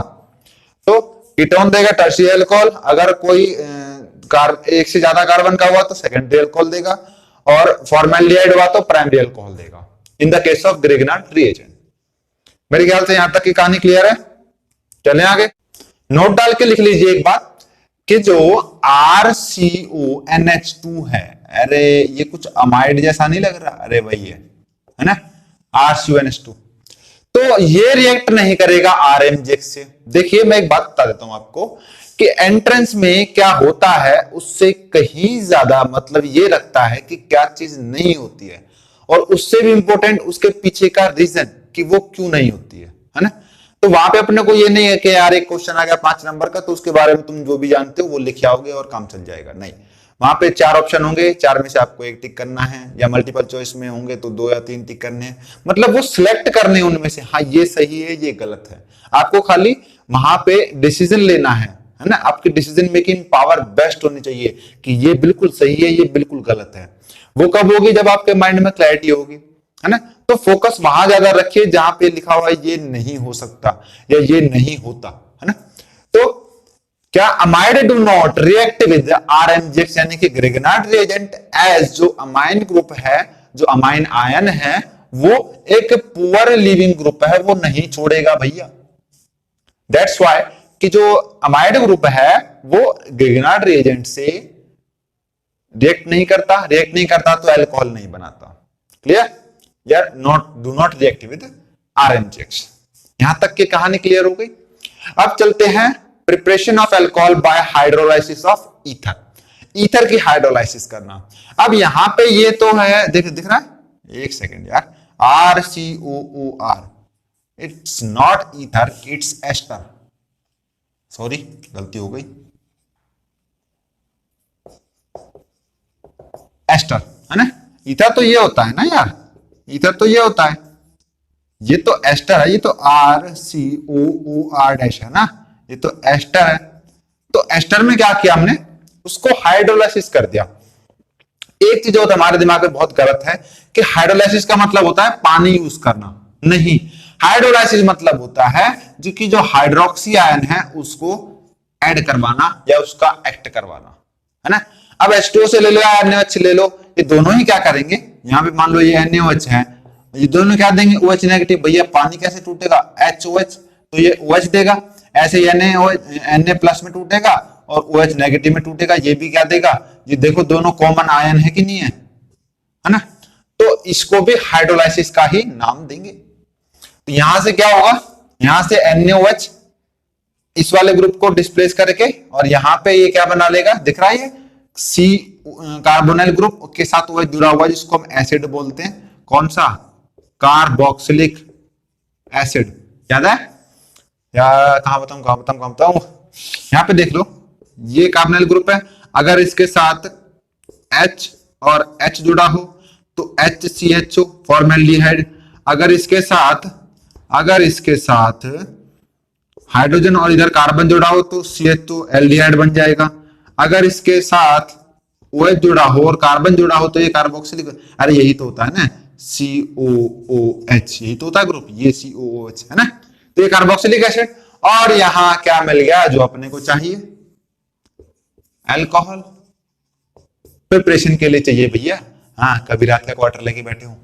तो कीटोन देगा टर्शियरी अल्कोहल, अगर कोई एक से ज्यादा कार्बन का हुआ तो सेकेंडरी अल्कोहल देगा, और फॉर्मेल्डिहाइड हुआ तो प्राइमरी अल्कोहल देगा, in the case of Grignard reagent. मेरे ख्याल से यहां तक की कहानी क्लियर है। चलें आगे, नोट डाल के लिख लीजिए एक बात कि जो RCONH2 है, अरे ये कुछ अमाइड जैसा नहीं लग रहा, अरे वही है ना, RCONH2। तो ये रिएक्ट नहीं करेगा RMGX से। देखिए मैं एक बात बता देता हूं आपको कि एंट्रेंस में क्या होता है उससे कहीं ज्यादा मतलब ये रखता है कि क्या चीज नहीं होती है, और उससे भी इंपॉर्टेंट उसके पीछे का रीजन कि वो क्यों नहीं होती है ना। तो वहां पे अपने को ये नहीं है कि यार एक क्वेश्चन आ गया 5 नंबर का तो उसके बारे में तुम जो भी जानते हो वो लिख आओगे और काम चल जाएगा, नहीं। वहां पे 4 ऑप्शन होंगे, 4 में से आपको एक टिक करना है, या मल्टीपल चॉइस में होंगे तो 2 या 3 टिक करने हैं, मतलब वो सिलेक्ट करने उनमें से, हाँ ये सही है ये गलत है। आपको खाली वहां पे डिसीजन लेना है ना, आपकी डिसीजन मेकिंग पावर बेस्ट होनी चाहिए कि ये बिल्कुल सही है ये बिल्कुल गलत है। वो कब होगी, जब आपके माइंड में क्लैरिटी होगी, है ना। तो फोकस वहां ज्यादा रखिए जहां पे लिखा हुआ है ये नहीं हो सकता या ये नहीं होता, है ना। तो क्या amide do not react with RMGX यानी कि ग्रिगनार्ड रिएजेंट एज जो अमाइन ग्रुप है, जो अमाइन आयन है वो एक पुअर लिविंग ग्रुप है, वो नहीं छोड़ेगा भैया। दैट्स व्हाई कि जो अमाइड ग्रुप है वो ग्रिगनार्ड रिएजेंट से रिएक्ट नहीं करता तो अल्कोहल नहीं बनाता। क्लियर यार, do not react with RMGX। यहां तक की कहानी क्लियर हो गई। अब चलते हैं preparation of alcohol bye hydrolysis of ether, ether की हाइड्रोलाइसिस करना। अब यहां पे ये तो है, दिख रहा है, एक सेकेंड यार, RCOOR, it's not ether, it's ester, sorry गलती हो गई, एस्टर है ना। ईथर तो ये होता है ना यार, ईथर तो ये होता है, ये तो एस्टर है, ये तो RCOOR डैश है ना, ये तो एस्टर है। तो एस्टर में क्या किया हमने, उसको हाइड्रोलाइसिस कर दिया। एक चीज होता है हमारे दिमाग में बहुत गलत है कि हाइड्रोलाइसिस का मतलब होता है पानी यूज करना, नहीं। हाइड्रोलाइसिस मतलब होता है जो कि जो हाइड्रोक्सी आयन है उसको ऐड करवाना या उसका एक्ट करवाना, है ना। अब H2O से ले लो या NaOH ले लो, ये दोनों ही क्या करेंगे, यहां पे मान लो ये NaOH है, ये दोनों क्या देंगे, OH नेगेटिव। भैया पानी कैसे टूटेगा, HOH, तो ये OH देगा, ऐसे Na प्लस में टूटेगा और OH नेगेटिव में टूटेगा, ये भी क्या देगा, ये देखो दोनों कॉमन आयन है कि नहीं है ना। तो इसको भी हाइड्रोलाइसिस का ही नाम देंगे। तो यहां से क्या होगा, यहां से NaOH इस वाले ग्रुप को डिस्प्लेस करके और यहां पे ये क्या बना लेगा, दिख रहा है, C कार्बोनिल ग्रुप के साथ OH जुड़ा हुआ जिसको हम एसिड बोलते हैं, कौन सा, कार्बोक्सिलिक एसिड, याद है या कहां बताऊं, यहां पे देख लो, ये कार्बोनिल ग्रुप है, अगर इसके साथ H और H जुड़ा हो तो HCHO फॉर्मेल्डिहाइड, अगर इसके साथ हाइड्रोजन और इधर कार्बन जुड़ा हो तो CH2 एल्डिहाइड बन जाएगा, अगर इसके साथ OH जुड़ा हो और कार्बन जुड़ा हो तो ये कार्बोक्सिलिक, अरे यही तो होता है ना, COOH, यही तो होता है ग्रुप, ये COOH है ना, तो ये कार्बोक्सिलिक एसिड। और यहां क्या मिल गया जो अपने को चाहिए, अल्कोहल प्रिपरेशन के लिए चाहिए भैया। हाँ, कभी रात का क्वार्टर लेके बैठे हो,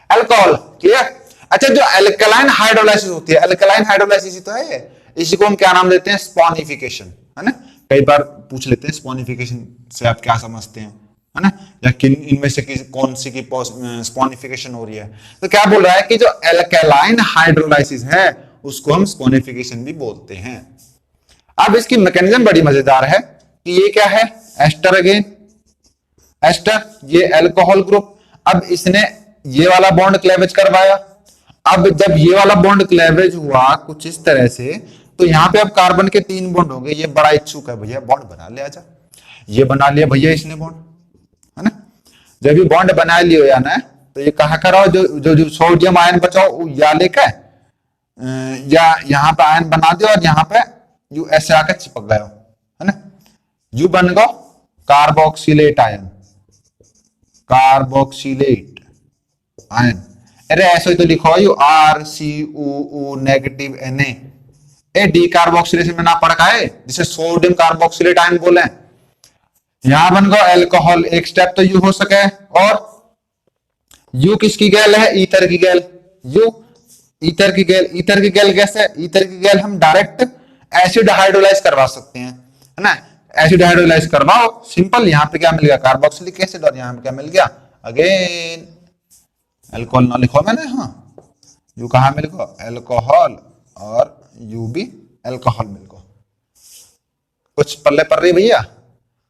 अल्कोहल, क्लियर। अच्छा, जो अल्कलाइन हाइड्रोलाइसिस होती है, अल्कलाइन हाइड्रोलाइसिस ही तो है, इसी को हम क्या नाम देते हैं, स्पॉनिफिकेशन, है ना। कई बार पूछ लेते हैं स्पॉनिफिकेशन से आप क्या समझते हैं, है ना, या किन इनमें से कौन सी की स्पॉनिफिकेशन हो रही है। तो क्या बोल रहा है कि जो अल्कलाइन हाइड्रोलाइसिस है उसको हम स्पॉनिफिकेशन भी बोलते हैं। अब इसकी मैकेनिज्म बड़ी मजेदार है कि ये क्या है, एस्टर, अगेन एस्टर, ये अल्कोहल ग्रुप, अब इसने ये वाला बॉन्ड क्लेवेज करवाया। अब जब ये वाला बॉन्ड क्लेवेज हुआ कुछ इस तरह से, तो यहां पे अब कार्बन के 3 बॉन्ड हो गए, ये बड़ा इच्छुक है भैया बॉन्ड बना ले, आजा, ये बना लिया भैया इसने बॉन्ड, है ना। जब ये बॉन्ड बना लियो या ना, तो ये कहा करो जो सोडियम आयन बचाओ या लेकर या यहां पे आयन बना दो और यहां पे यू ऐसे आकर चिपक गए, है ना, यू बन गो कार्बोक्सिलेट आयन, कार्बोक्सिलेट आयन। अरे ऐसे ही तो लिखो, you RCOO negative Na, A D carboxylation में ना पड़ का है जिसे सोडियम कार्बोक्सिलेट आयन बोले। यहां बन गो अल्कोहल, एक स्टेप तो यू हो सके, और यू किसकी गैल है, ईथर की गैल, यू ईथर की गैल, ईथर की गैल कैसे, ईथर की गैल हम डायरेक्ट एसिड हाइड्रोलाइज करवा सकते हैं, है ना, एसिड हाइड्रोलाइज करवाओ, सिंपल। यहां पे क्या मिल गया, कार्बोक्सिलिक एसिड, और यहां पे क्या मिल गया, अगेन अल्कोहल ना लिखो मैंने, हाँ यू कहा मिल गो अल्कोहल और यू भी अल्कोहल मिल गो। कुछ पल्ले पड़ रही भैया,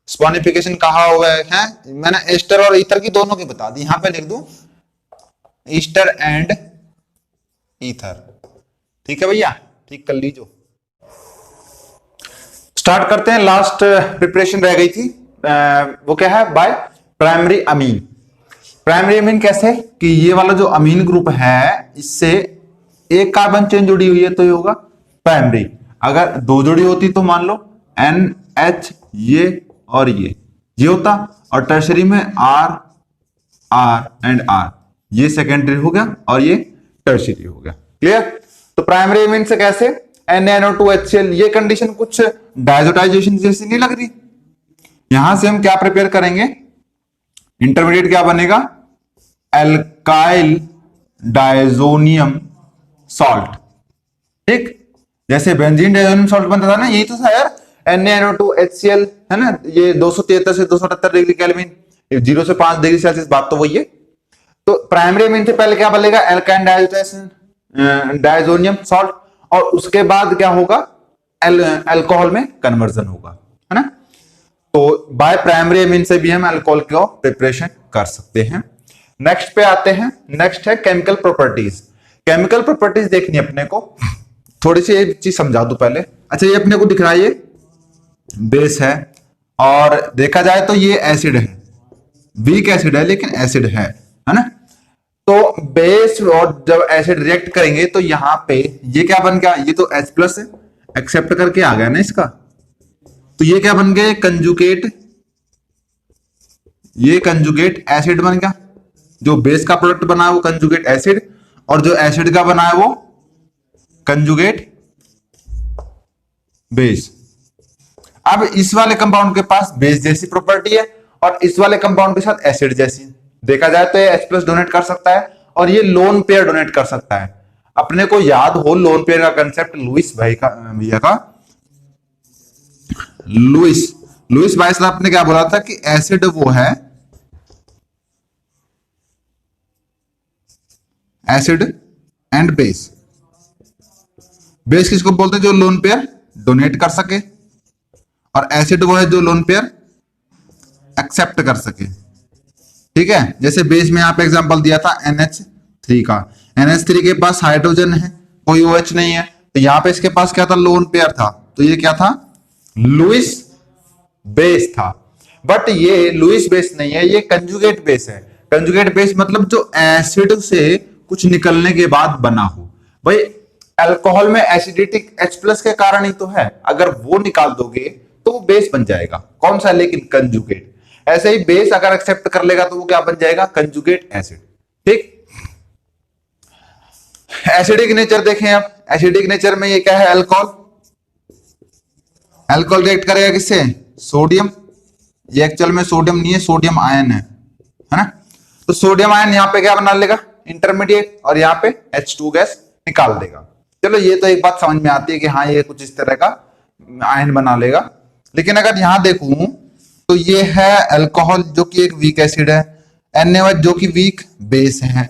स्पॉनिफिकेशन कहा हुआ है, मैंने एस्टर और ईथर की दोनों की बता दी, यहां पे लिख दूं ईस्टर एंड ईथर, ठीक है भैया, ठीक कर लीजिए। स्टार्ट करते हैं, लास्ट प्रिपरेशन रह गई थी, वो क्या है, by primary amine. Primary amine कैसे, कि ये वाला जो अमीन ग्रुप है इससे एक कार्बन चेन जुड़ी हुई है तो ये होगा प्राइमरी, अगर 2 जुड़ी होती तो मान लो NH ये और ये होता, और टर्शरी में R एंड R, ये सेकेंडरी हो गया और ये टर्शरी हो गया, क्लियर। तो प्राइमरी अमीन से कैसे, NaNO2HCl, ये कंडीशन कुछ डायजोटाइजेशन जैसी नहीं लग रही? यहां से हम क्या प्रिपेयर करेंगे, इंटरमीडिएट क्या बनेगा, एल्काइल डायजोनियम सॉल्ट। ठीक, जैसे बेंजीन डायजोनियम सॉल्ट बनता था ना, यही तो था यार, NaNO2HCl, है ना, ये 273 से 278 डिग्री केल्विन, 0 से 5 डिग्री सेल्सियस, बात तो वही है। तो प्राइमरी अमीन से पहले क्या बनेगा, एल्काइन डायजोनियम सॉल्ट, और उसके बाद क्या होगा, अल्कोहल में कन्वर्जन होगा, है ना। तो बाय प्राइमरी अमीन से भी हम अल्कोहल को प्रिपरेशन कर सकते हैं। नेक्स्ट पे आते हैं, नेक्स्ट है केमिकल प्रॉपर्टीज। केमिकल प्रॉपर्टीज देखनी अपने को, थोड़ी सी एक चीज समझा दूं पहले। अच्छा, ये अपने को दिख रहा है, ये बेस है, और देखा जाए तो ये एसिड है, वीक एसिड है लेकिन एसिड है ना। तो बेस और जब एसिड रिएक्ट करेंगे तो यहां पे ये क्या बन गया, ये तो H प्लस है, एक्सेप्ट करके आ गया ना इसका, तो ये क्या बन गया, कंजुगेट, ये कंजुगेट एसिड बन गया। जो बेस का प्रोडक्ट बना है वो कंजुगेट एसिड, और जो एसिड का बना है वो कंजुगेट बेस। अब इस वाले कंपाउंड के पास बेस जैसी प्रॉपर्टी है और इस वाले कंपाउंड के साथ एसिड जैसी। देखा जाए तो ये H प्लस डोनेट कर सकता है और ये लोन पेयर डोनेट कर सकता है। अपने को याद हो लोन पेयर का कंसेप्ट लुइस भाई का, भैया का, लुइस भाई साहब ने क्या बोला था कि एसिड वो है, एसिड एंड बेस। बेस किसको बोलते हैं, जो लोन पेयर डोनेट कर सके, और एसिड वो है जो लोन पेयर एक्सेप्ट कर सके। ठीक है, जैसे बेस में यहां पे एग्जांपल दिया था NH3 का, NH3 के पास हाइड्रोजन है, कोई OH नहीं है, तो यहां पे इसके पास क्या था, लोन पेयर था, तो ये क्या था, लुइस बेस था। बट ये लुइस बेस नहीं है, ये कंजुगेट बेस है। कंजुगेट बेस मतलब जो एसिड से कुछ निकलने के बाद बना हो। भाई अल्कोहल में एसिडिटिक H प्लस के कारण ही तो है, अगर वो निकाल दोगे तो वो बेस बन जाएगा, कौन सा, लेकिन कंजुगेट। ऐसे ही बेस अगर एक्सेप्ट कर लेगा तो वो क्या बन जाएगा, कंजुगेट एसिड। ठीक, एसिडिक नेचर देखें अब, एसिडिक नेचर में ये क्या है, अल्कोहल, अल्कोहल रिएक्ट करेगा किससे, सोडियम, ये एक्चुअल में सोडियम नहीं है, सोडियम आयन है ना। तो सोडियम आयन यहाँ पे क्या बना लेगा, इंटरमीडिएट, और यहाँ पे H2 गैस निकाल देगा। चलो ये तो एक बात समझ में आती है कि हाँ ये कुछ इस तरह का आयन बना लेगा। लेकिन अगर यहां देखूं तो ये है अल्कोहल जो कि एक वीक एसिड है, NaOH जो कि वीक बेस है,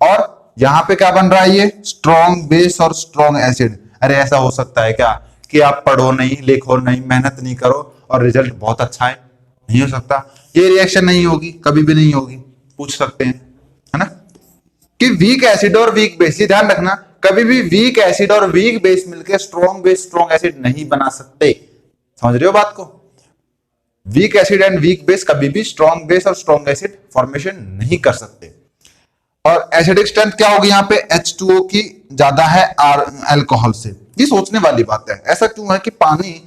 और यहां पे क्या बन रहा है, ये स्ट्रॉन्ग बेस और स्ट्रॉन्ग एसिड। अरे ऐसा हो सकता है क्या कि आप पढ़ो नहीं, लिखो नहीं, मेहनत नहीं करो और रिजल्ट बहुत अच्छा है? नहीं हो सकता, ये रिएक्शन नहीं होगी, कभी भी नहीं होगी। पूछ सकते हैं, है ना, कि वीक एसिड और वीक बेस, ये ध्यान रखना, कभी भी वीक एसिड और वीक बेस मिलकर स्ट्रॉन्ग बेस स्ट्रॉन्ग एसिड नहीं बना सकते। समझ रहे हो बात को? Weak acid and weak base कभी भी स्ट्रॉन्ग बेस और स्ट्रॉन्ग एसिड फॉर्मेशन नहीं कर सकते। और एसिडिक स्ट्रेंथ क्या होगी, यहाँ पे H2O की ज्यादा है अल्कोहल से। ये सोचने वाली बात है, ऐसा क्यों है कि पानी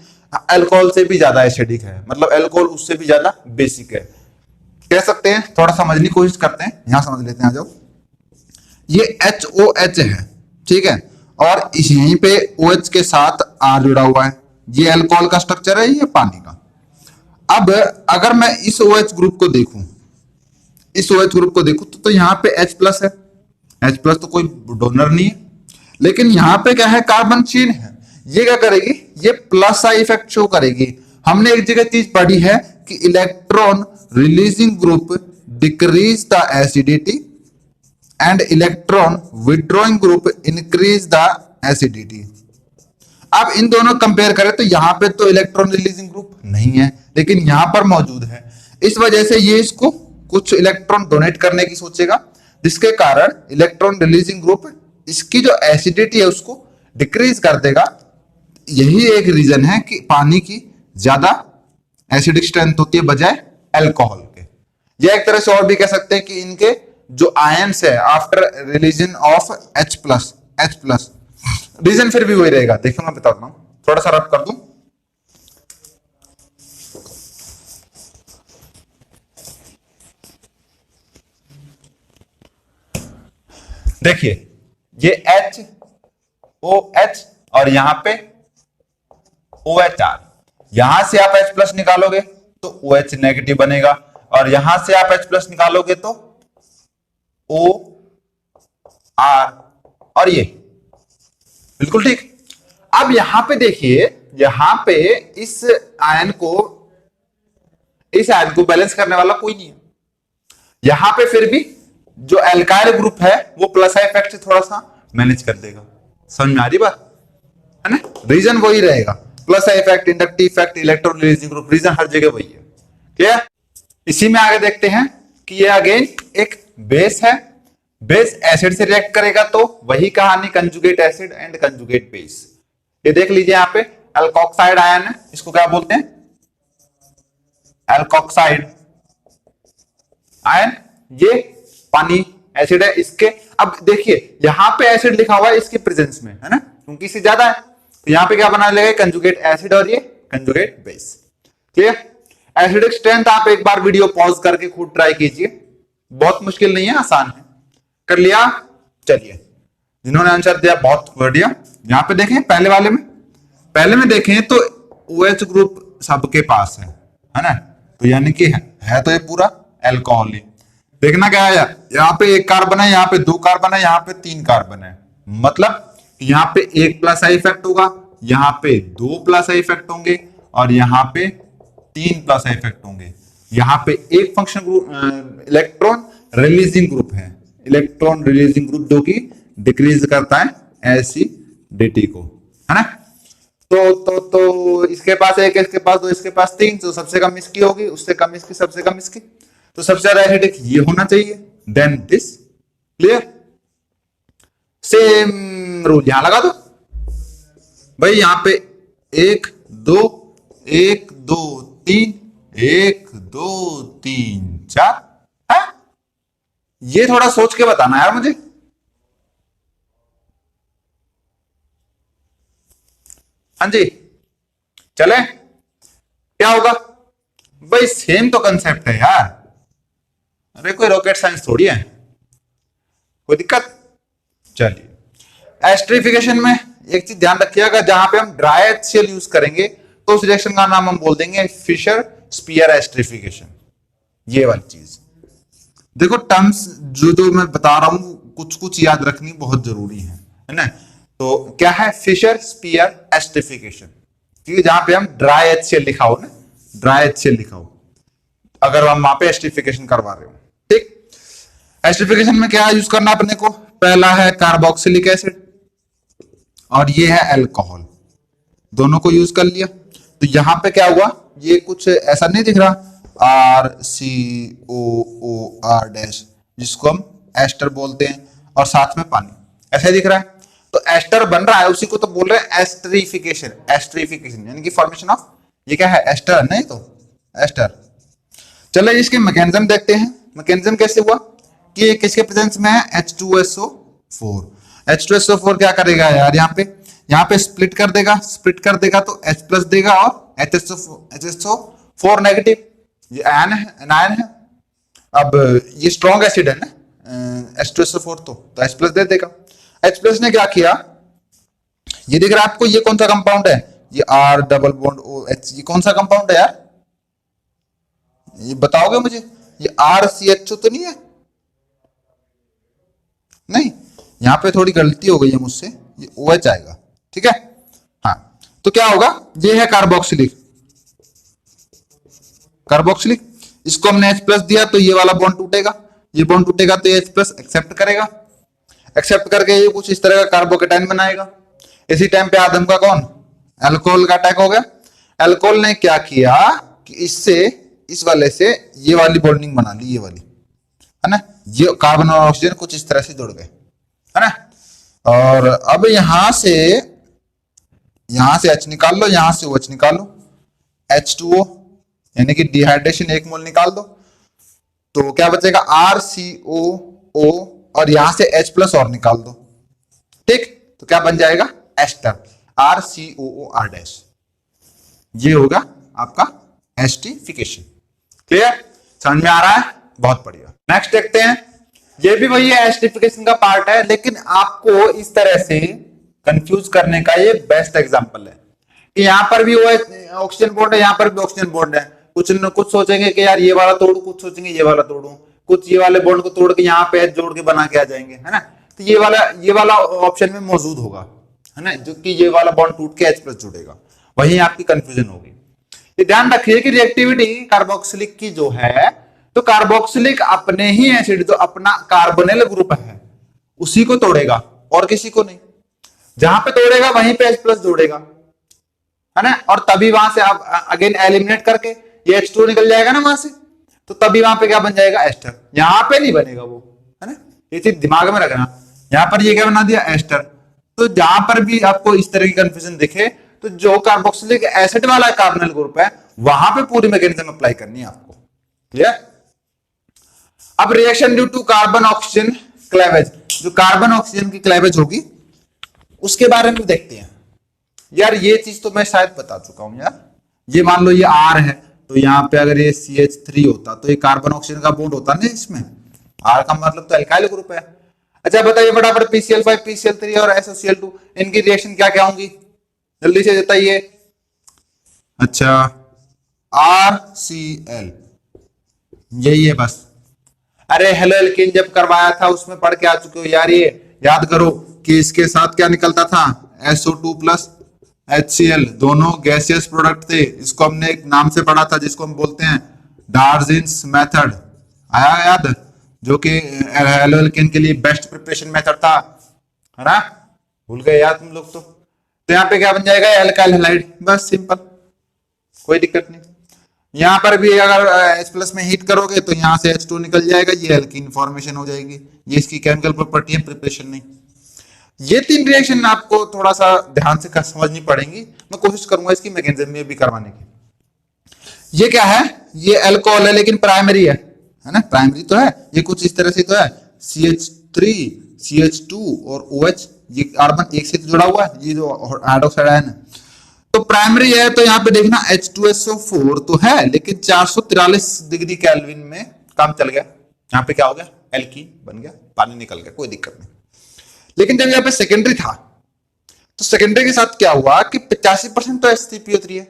अल्कोहल से भी ज्यादा एसिडिक है, मतलब अल्कोहल उससे भी ज्यादा बेसिक है, कह सकते हैं। थोड़ा समझने की कोशिश करते हैं, यहां समझ लेते हैं। जो ये HOH है, ठीक है, और इस यहीं पे OH के साथ R जुड़ा हुआ है, ये अल्कोहल का स्ट्रक्चर है, ये पानी का। अब अगर मैं इस OH ग्रुप को देखूं, इस OH ग्रुप को देखूं तो यहाँ पे H प्लस है, H प्लस तो कोई डोनर नहीं है, लेकिन यहाँ पे क्या है, कार्बन चेन है। ये क्या करेगी, ये प्लस आई इफेक्ट शो करेगी। हमने एक जगह चीज पढ़ी है कि electron releasing group decrease the acidity and electron withdrawing group increase the acidity. अब इन दोनों कंपेयर करें तो यहां पे तो इलेक्ट्रॉन रिलीजिंग ग्रुप नहीं है, लेकिन यहां पर मौजूद है। इस वजह से ये इसको कुछ इलेक्ट्रॉन डोनेट करने की सोचेगा, जिसके कारण इलेक्ट्रॉन रिलीजिंग ग्रुप इसकी जो एसिडिटी है उसको डिक्रीज कर देगा। यही एक रीजन है कि पानी की ज्यादा एसिडिक स्ट्रेंथ होती है बजाय अल्कोहल के। यह एक तरह से और भी कह सकते हैं कि इनके जो आयंस है after release of H plus, reason फिर भी वही रहेगा। देखो मैं बताता हूं, थोड़ा सा रब कर दूं। देखिए ये HOH और यहां पे OHR। यहां से आप H प्लस निकालोगे तो OH नेगेटिव बनेगा, और यहां से आप H प्लस निकालोगे तो OR, और ये बिल्कुल ठीक। अब यहां पे देखिए, यहां पे इस आयन को बैलेंस करने वाला कोई नहीं है। यहां पे फिर भी जो एल्काइल ग्रुप है वो प्लस आई इफेक्ट से थोड़ा सा मैनेज कर देगा। समझ में आ रही बात है ना? रीजन वही रहेगा, plus I effect, inductive effect, electron releasing group, reason हर जगह वही है। क्लियर? इसी में आगे देखते हैं कि ये अगेन एक बेस है, बेस एसिड से रिएक्ट करेगा तो वही कहानी, conjugate acid and conjugate base. ये देख लीजिए, यहां पे एल्कोक्साइड आयन है, इसको क्या बोलते हैं? Alkoxide ion. ये पानी एसिड है इसके। अब देखिए यहां पे एसिड लिखा हुआ है इसके प्रेजेंस में, है ना, क्योंकि इससे ज्यादा है, तो यहां पे क्या बना लेगा? कंजुगेट एसिड और ये conjugate base. Clear? Acidic strength आप एक बार वीडियो पॉज करके खुद ट्राई कीजिए, बहुत मुश्किल नहीं है, आसान है। कर लिया? चलिए, जिन्होंने आंसर दिया बहुत बढ़िया। यहां पे देखें, पहले में देखें तो OH ग्रुप सबके पास है ना, तो यानी कि है तो ये पूरा एल्कोहल ही। देखना क्या है, यहाँ पे एक कार्बन है, यहाँ पे 2 कार्बन है, यहाँ पे 3 कार्बन है, मतलब यहाँ पे 1 प्लस आई इफेक्ट होगा, यहाँ पे 2 प्लस आई इफेक्ट होंगे, और यहाँ पे 3 प्लस आई इफेक्ट होंगे। यहाँ पे एक function group electron releasing group है, इलेक्ट्रॉन रिलीजिंग ग्रुप जो कि डिक्रीज करता है एसिडिटी को, है ना। तो इसके पास 1, इसके पास 2, इसके पास 3, तो सबसे कम इसकी होगी, उससे कम इसकी, सबसे कम इसकी, तो सबसे ज्यादा एसिडिक ये होना चाहिए, then this. Clear? Same rule यहां लगा दो भाई, यहां पे 1 2 1 2 3 1 2 3 4 है। ये थोड़ा सोच के बताना यार मुझे। हाँ जी, चले, क्या होगा भाई? सेम तो कंसेप्ट है यार, अरे कोई रॉकेट साइंस थोड़ी है, कोई दिक्कत? चलिए, एस्टरिफिकेशन में एक चीज ध्यान रखिएगा, जहां पे हम ड्राई HCl यूज करेंगे तो उस रिएक्शन का नाम हम बोल देंगे फिशर स्पीयर एस्टरिफिकेशन। ये वाली चीज देखो, टर्म्स जो मैं बता रहा हूं कुछ याद रखनी बहुत जरूरी है ना। तो क्या है? फिशर स्पीयर एस्टरिफिकेशन, क्योंकि जहां पे हम ड्राई HCl लिखा हो ना, ड्राई HCl लिखा हो, अगर हम वहां पे एस्टरिफिकेशन करवा रहे हो, ठीक। एस्टरिफिकेशन में क्या यूज करना अपने को? पहला है कार्बोक्सिलिक एसिड और ये है अल्कोहल, दोनों को यूज कर लिया। तो यहां पे क्या हुआ? ये कुछ ऐसा नहीं दिख रहा, RCOOR डैश, जिसको हम एस्टर बोलते हैं, और साथ में पानी, ऐसा दिख रहा है। तो एस्टर बन रहा है, उसी को तो बोल रहे हैं एस्टरिफिकेशन। एस्टरिफिकेशन यानी कि फॉर्मेशन ऑफ, ये क्या है? एस्टर, नहीं तो एस्टर। चलो इसके मैकेनिज्म देखते हैं। मैकेनिज्म कैसे हुआ कि किसके प्रेजेंस में है? H2SO4। H2SO4 क्या करेगा यार? यहाँ पे स्प्लिट कर देगा तो H प्लस देगा, और HSO4 नेगेटिव, ये आयन है। अब ये स्ट्रॉन्ग एसिड है ना, H2SO4, तो H प्लस दे देगा। H प्लस ने क्या किया? ये दिख रहा है आपको, ये कौन सा कंपाउंड है? ये R डबल बॉन्ड OH, ये कौन सा कंपाउंड है यार? ये बताओगे मुझे? ये RCHO तो नहीं है? नहीं, यहां पे थोड़ी गलती हो गई है मुझसे, ये OH आएगा, ठीक है। हाँ, तो क्या होगा? ये है कार्बोक्सिलिक, इसको हमने H प्लस दिया तो ये वाला बॉन्ड टूटेगा, तो ये H प्लस एक्सेप्ट करेगा, एक्सेप्ट करके ये कुछ इस तरह का कार्बोकेटाइन बनाएगा। इसी टाइम पे आदम का कौन? अल्कोहल का अटैक हो गया। अल्कोहल ने क्या किया कि इससे, इस वाले से ये वाली बॉन्डिंग बना ली, ये वाली, है ना। ये कार्बन और ऑक्सीजन कुछ इस तरह से जुड़ गए, है ना। और अब यहां से H निकाल लो, यहां से OH निकालो, H2O यानी कि डिहाइड्रेशन 1 मोल निकाल दो, तो क्या बचेगा? RCOO, और यहां से H प्लस और निकाल दो, ठीक। तो क्या बन जाएगा? Ester, RCOOR dash. ये होगा आपका एस्टरिफिकेशन। क्लियर? समझ में आ रहा है? बहुत बढ़िया। नेक्स्ट देखते हैं, ये भी वही है, एस्टरिफिकेशन का पार्ट है, लेकिन आपको इस तरह से कंफ्यूज करने का ये बेस्ट एग्जांपल है कि यहाँ पर भी वो ऑक्सीजन बॉन्ड है, यहाँ पर भी ऑक्सीजन बॉन्ड है। कुछ न कुछ सोचेंगे कि यार ये वाला तोड़ू, कुछ सोचेंगे ये वाला तोड़ू, कुछ ये वाले बॉन्ड को तोड़ के यहाँ पे जोड़ के बना के आ जाएंगे, है ना। तो ये वाला ऑप्शन में मौजूद होगा, है ना, जो कि ये वाला बॉन्ड टूट के H+ जुड़ेगा, वही आपकी कंफ्यूजन होगी। ये ध्यान रखिए कि रिएक्टिविटी कार्बोक्सिलिक की जो है, तो कार्बोक्सिलिक अपने ही एसिड जो अपना कार्बोनिल ग्रुप है उसी को तोड़ेगा और किसी को नहीं। जहां पे तोड़ेगा वहीं पे H+ जोड़ेगा, है ना, और तभी वहां से आप अगेन एलिमिनेट करके ये H2 निकल जाएगा ना वहां से, तो तभी वहां पे क्या बन जाएगा एस्टर। यहां पे नहीं बनेगा वो, है ना, ये चीज दिमाग में रखना। यहां पर ये क्या बना दिया एस्टर। तो जहां पर भी आपको इस तरह की कंफ्यूजन दिखे तो जो कार्बोक्सिलिक एसिड वाला कार्बोनिल ग्रुप है वहां पे पूरी मैकेनिज्म अप्लाई करनी है आपको। क्लियर। अब reaction due to carbon oxygen cleavage, जो कार्बन ऑक्सीजन की क्लेवेज होगी उसके बारे में देखते हैं। यार ये चीज तो मैं शायद बता चुका हूं यार। ये मान लो ये R है, तो यहाँ पे अगर ये CH3 होता तो ये कार्बन ऑक्सीजन का बॉन्ड होता ना इसमें। R का मतलब तो एल्काइल ग्रुप है। अच्छा बताइए फटाफट, PCl5 PCl3 और SOCl2 इनकी रिएक्शन क्या क्या होंगी, जल्दी से बताइए। अच्छा RCl यही है बस। अरे हेलो एल्कीन जब करवाया था उसमें पढ़ के आ चुके हो यार। ये याद करो कि इसके साथ क्या निकलता था, SO2 प्लस HCl, दोनों गैसियस प्रोडक्ट थे। इसको हमने एक नाम से पढ़ा था जिसको हम बोलते हैं डार्जिन्स मेथड, आया याद, जो कि हेलो एल्कीन के लिए बेस्ट प्रिपरेशन मेथड था, है ना, भूल गए यार तुम लोग। तो यहाँ पे क्या बन जाएगा एल्काइल हैलाइड, बस सिंपल, कोई दिक्कत नहीं। यहाँ पर भी अगर H+ में हीट करोगे तो यहाँ से H2 निकल जाएगा, ये एल्कीन फॉर्मेशन हो जाएगी। ये इसकी केमिकल प्रॉपर्टी है, प्रिपरेशन नहीं। ये 3 रिएक्शन आपको थोड़ा सा ध्यान से समझनी पड़ेंगी। मैं कोशिश करूंगा इसकी मैकेनिज्म में भी करवाने की। ये क्या है, ये अल्कोहल है लेकिन प्राइमरी है ना, प्राइमरी तो है। ये कुछ इस तरह से तो है, CH3 CH2 और OH, ये कार्बन एक से तो जुड़ा हुआ है, ये जो हाइड्रोक्साइड आयन है तो प्राइमरी है। तो यहाँ पे देखना H2SO4 तो है लेकिन 443 डिग्री केल्विन में काम चल गया। यहाँ पे क्या हो गया, एल्कीन बन गया, पानी निकल गया, कोई दिक्कत नहीं। लेकिन जब यहाँ पे सेकेंडरी था तो सेकेंडरी के साथ क्या हुआ कि 85% तो H3PO3 है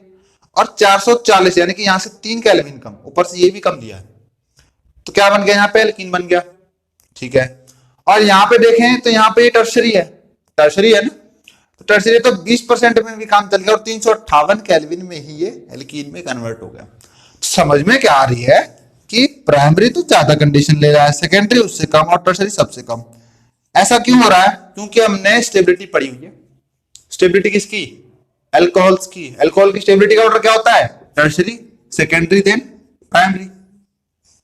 और 440 यानी कि यहां से 3 केल्विन कम, ऊपर से ये भी कम दिया है, तो क्या बन गया, यहाँ पे एल्कीन बन गया। ठीक है। और यहाँ पे देखें तो यहाँ पे ये टर्शरी है, टर्शरी है ना, तो टर्शरी तो 20% में भी काम चल गया और 358 केल्विन में ही ये एल्कीन में कन्वर्ट हो गया। तो समझ में क्या आ रही है कि प्राइमरी तो ज्यादा कंडीशन ले रहा है, सेकेंडरी उससे कम और टर्शरी सबसे कम। ऐसा क्यों हो रहा है, क्योंकि हमने स्टेबिलिटी पढ़ी हुई है। स्टेबिलिटी किसकी, अल्कोहल्स की। अल्कोहल की स्टेबिलिटी का ऑर्डर क्या होता है, टर्शरी, सेकेंडरी, देन प्राइमरी।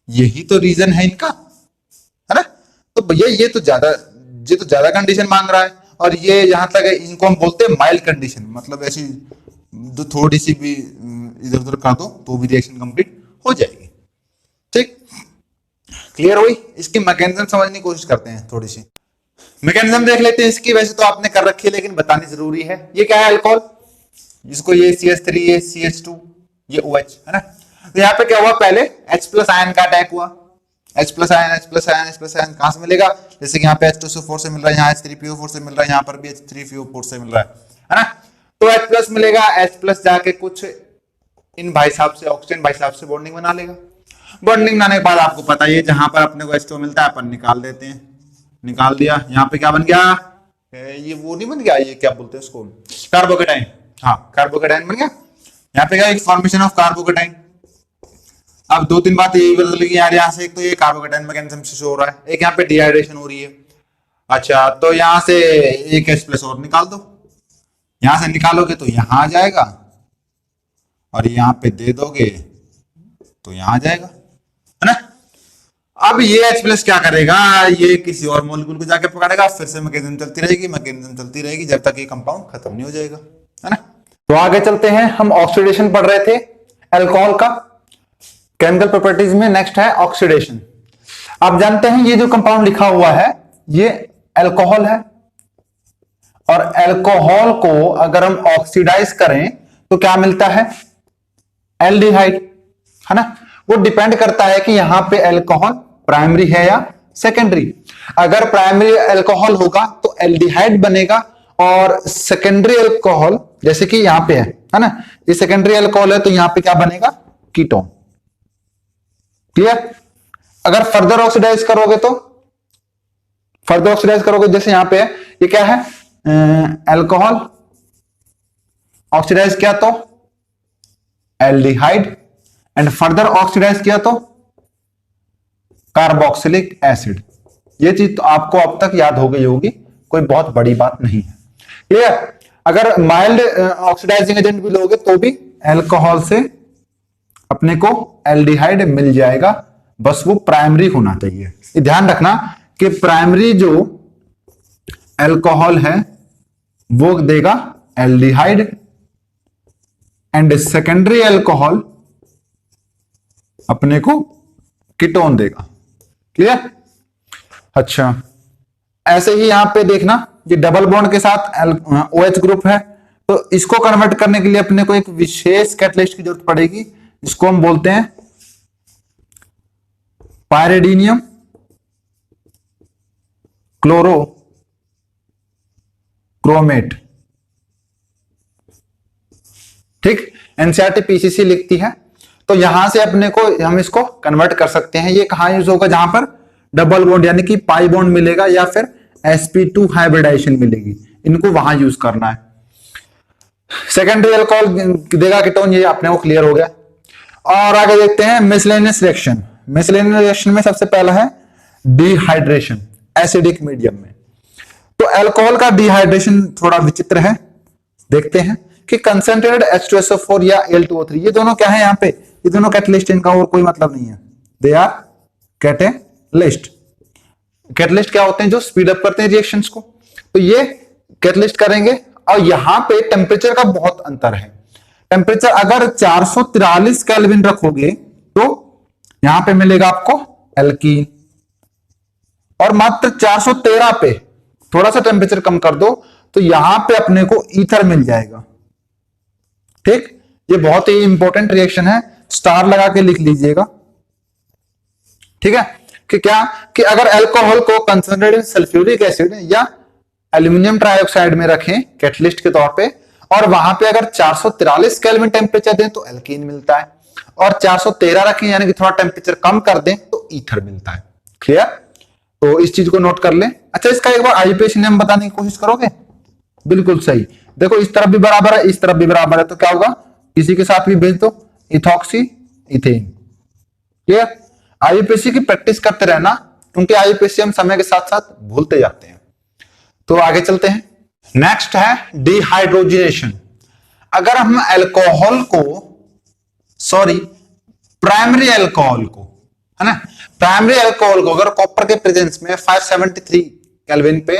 यही तो रीजन है इनका, है ना। तो भैया ये तो ज्यादा कंडीशन मांग रहा है और ये यहां तक है, इनको हम बोलते हैं माइल्ड कंडीशन, मतलब ऐसी जो थोड़ी सी भी इधर उधर कर दो तो भी रिएक्शन कंप्लीट हो जाएगी। ठीक, क्लियर हुई। इसकी मैकेनिज्म समझने की कोशिश करते हैं, थोड़ी सी मैकेनिज्म देख लेते हैं इसकी। वैसे तो आपने कर रखी है लेकिन बतानी जरूरी है। ये क्या है, अल्कोहल, जिसको ये CH3, ये CH2, ये OH, है ना। तो यहाँ पे क्या हुआ, पहले H+ आयन का अटैक हुआ। H+ आयन कहां से मिलेगा, जैसे कि यहाँ पे H2SO4 से मिल रहा है, यहाँ H3PO4 से मिल रहा है, यहाँ पर भी H3PO4 से मिल रहा है ना। तो H+ मिलेगा, H+ जाके कुछ इन भाई साहब से, ऑक्सीजन भाई साहब से बॉन्डिंग बना लेगा। बॉन्डिंग बनाने के बाद आपको पता है जहां पर अपने को H2 मिलता है अपन निकाल देते हैं, निकाल दिया। यहाँ पे क्या बन गया, ये वो नहीं बन गया, ये क्या बोलते हैं उसको, कार्बोकेटाइन। हाँ, कार्बोकेटाइन बन गया। यहाँ पे क्या, फॉर्मेशन ऑफ कार्बोकेटाइन। अब 2-3 बात यही बदल गई यार यहाँ से। एक तो ये कार्बोकेटाइन मैकेनिज्म से शो हो रहा है, एक यहाँ पे डिहाइड्रेशन हो रही है। अच्छा, तो यहाँ से एक H+ और निकाल दो, यहां से निकालोगे तो यहां आ जाएगा और यहाँ पे दे दोगे तो यहां आ जाएगा, है ना। अब ये H+ क्या करेगा, ये किसी और मॉलिक्यूल को जाके पकड़ेगा, फिर से मैकेनिज्म चलती रहेगी जब तक ये कंपाउंड खत्म नहीं हो जाएगा, है ना। तो आगे चलते हैं, हम ऑक्सीडेशन पढ़ रहे थे अल्कोहल का। केमिकल प्रॉपर्टीज में नेक्स्ट है ऑक्सीडेशन। आप जानते हैं ये जो कंपाउंड लिखा हुआ है ये अल्कोहल है और अल्कोहल को अगर हम ऑक्सीडाइज करें तो क्या मिलता है, एल्डिहाइड, है ना। वो डिपेंड करता है कि यहां पे अल्कोहल प्राइमरी है या सेकेंडरी। अगर प्राइमरी अल्कोहल होगा तो एल्डिहाइड बनेगा और सेकेंडरी अल्कोहल जैसे कि यहां पे है ना, ये सेकेंडरी अल्कोहल है तो यहां पे क्या बनेगा, कीटोन। क्लियर। अगर फर्दर ऑक्सीडाइज करोगे तो, फर्दर ऑक्सीडाइज करोगे जैसे यहां पे है, ये क्या है, अल्कोहल ऑक्सीडाइज किया तो एल्डिहाइड, एंड फर्दर ऑक्सीडाइज किया तो कार्बोक्सिलिक एसिड। ये चीज तो आपको अब तक याद हो गई होगी, कोई बहुत बड़ी बात नहीं है। क्लियर। अगर माइल्ड ऑक्सीडाइजिंग एजेंट भी लोगे तो भी अल्कोहल से अपने को एल्डिहाइड मिल जाएगा, बस वो प्राइमरी होना चाहिए। ये ध्यान रखना कि प्राइमरी जो अल्कोहल है वो देगा एल्डिहाइड, एंड सेकेंडरी अल्कोहल अपने को कीटोन देगा। क्लियर। अच्छा, ऐसे ही यहां पे देखना, ये डबल बॉन्ड के साथ OH ग्रुप है, तो इसको कन्वर्ट करने के लिए अपने को एक विशेष कैटलिस्ट की जरूरत पड़ेगी, जिसको हम बोलते हैं पायरिडीनियम क्लोरोक्रोमेट। ठीक, एनसीईआरटी पीसीसी लिखती है, तो यहां से अपने को हम इसको कन्वर्ट कर सकते हैं। ये कहां यूज होगा, जहां पर डबल बॉन्ड यानी कि पाई बॉन्ड मिलेगा या फिर sp2 हाइब्रिडाइजेशन मिलेगी, इनको वहां यूज करना है। सेकेंडरी अल्कोहल देगा कीटोन, ये अपने को क्लियर हो गया। और आगे देखते हैं मिसलेनियस रिएक्शन। मिसलेनियस रिएक्शन में सबसे पहला है डिहाइड्रेशन एसिडिक मीडियम में। तो अल्कोहल का डिहाइड्रेशन थोड़ा विचित्र है, देखते हैं कि कंसंट्रेटेड H2SO4 या Al2O3, ये दोनों क्या है यहाँ पे, ये दोनों कैटलिस्ट, इनका और कोई मतलब नहीं है, दे आर कैटेलिस्ट। कैटलिस्ट क्या होते हैं, जो स्पीड अप करते हैं रिएक्शंस को, तो ये कैटलिस्ट करेंगे। और यहां पे टेम्परेचर का बहुत अंतर है। टेम्परेचर अगर 443 केल्विन रखोगे तो यहां पे मिलेगा आपको एल्कीन, और मात्र 413 पे थोड़ा सा टेम्परेचर कम कर दो तो यहां पे अपने को ईथर मिल जाएगा। ठीक, ये बहुत ही इंपॉर्टेंट रिएक्शन है, स्टार लगा के लिख लीजिएगा। ठीक है, कि क्या, कि अगर अल्कोहल को कंसंट्रेटेड सल्फ्यूरिक एसिड या एल्यूमिनियम ट्राइऑक्साइड में रखें कैटलिस्ट के तौर पे, और वहां पे अगर 443 केल्विन टेम्परेचर दें तो एल्कीन मिलता है, और 413 रखें यानी कि थोड़ा टेम्परेचर कम कर दें तो ईथर मिलता है। क्लियर। तो इस चीज को नोट कर लें। अच्छा, इसका एक बार आईयूपीएसी नेम बताने की कोशिश करोगे। बिल्कुल सही, देखो इस तरफ भी बराबर है, इस तरफ भी बराबर है, तो क्या होगा, किसी के साथ भी भेज दो, इथॉक्सी इथेन। क्लियर। आईयूपीएसी की प्रैक्टिस करते रहना, क्योंकि आईयूपीएसी हम समय के साथ साथ भूलते जाते हैं। तो आगे चलते हैं। नेक्स्ट है डिहाइड्रोजिनेशन। अगर हम अल्कोहल को, सॉरी प्राइमरी अल्कोहल को, है ना, प्राइमरी अल्कोहल को अगर कॉपर के प्रेजेंस में 573 केल्विन पे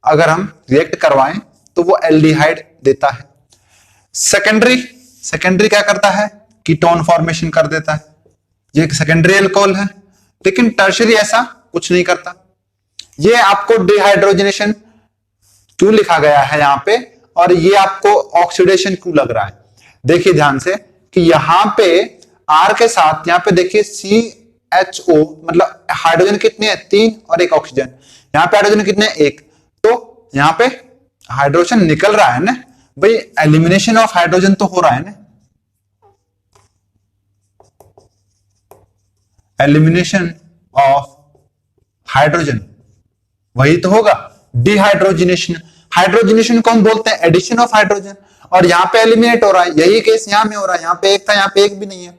अगर हम रिएक्ट करवाएं तो वो एल्डिहाइड देता है। सेकेंडरी क्या करता है, कीटोन फॉर्मेशन कर देता है, ये सेकेंडरी अल्कोहल है। लेकिन टर्शरी ऐसा कुछ नहीं करता। ये आपको डिहाइड्रोजनेशन क्यों लिखा गया है यहां पे, और ये आपको ऑक्सीडेशन क्यों लग रहा है, देखिए ध्यान से कि यहां पे R के साथ यहां पे देखिए CHO, मतलब हाइड्रोजन कितने हैं, 3 और 1 ऑक्सीजन। यहां पे हाइड्रोजन कितने हैं, 1, तो यहां पे हाइड्रोजन निकल रहा है ना भाई, एलिमिनेशन ऑफ हाइड्रोजन तो हो रहा है ना, एलिमिनेशन ऑफ हाइड्रोजन, वही तो होगा डिहाइड्रोजिनेशन। हाइड्रोजिनेशन को हम बोलते हैं एडिशन ऑफ हाइड्रोजन, और यहां पे एलिमिनेट हो रहा है, यही केस यहां में हो रहा है, यहां पे 1 था, यहां पे 1 भी नहीं है।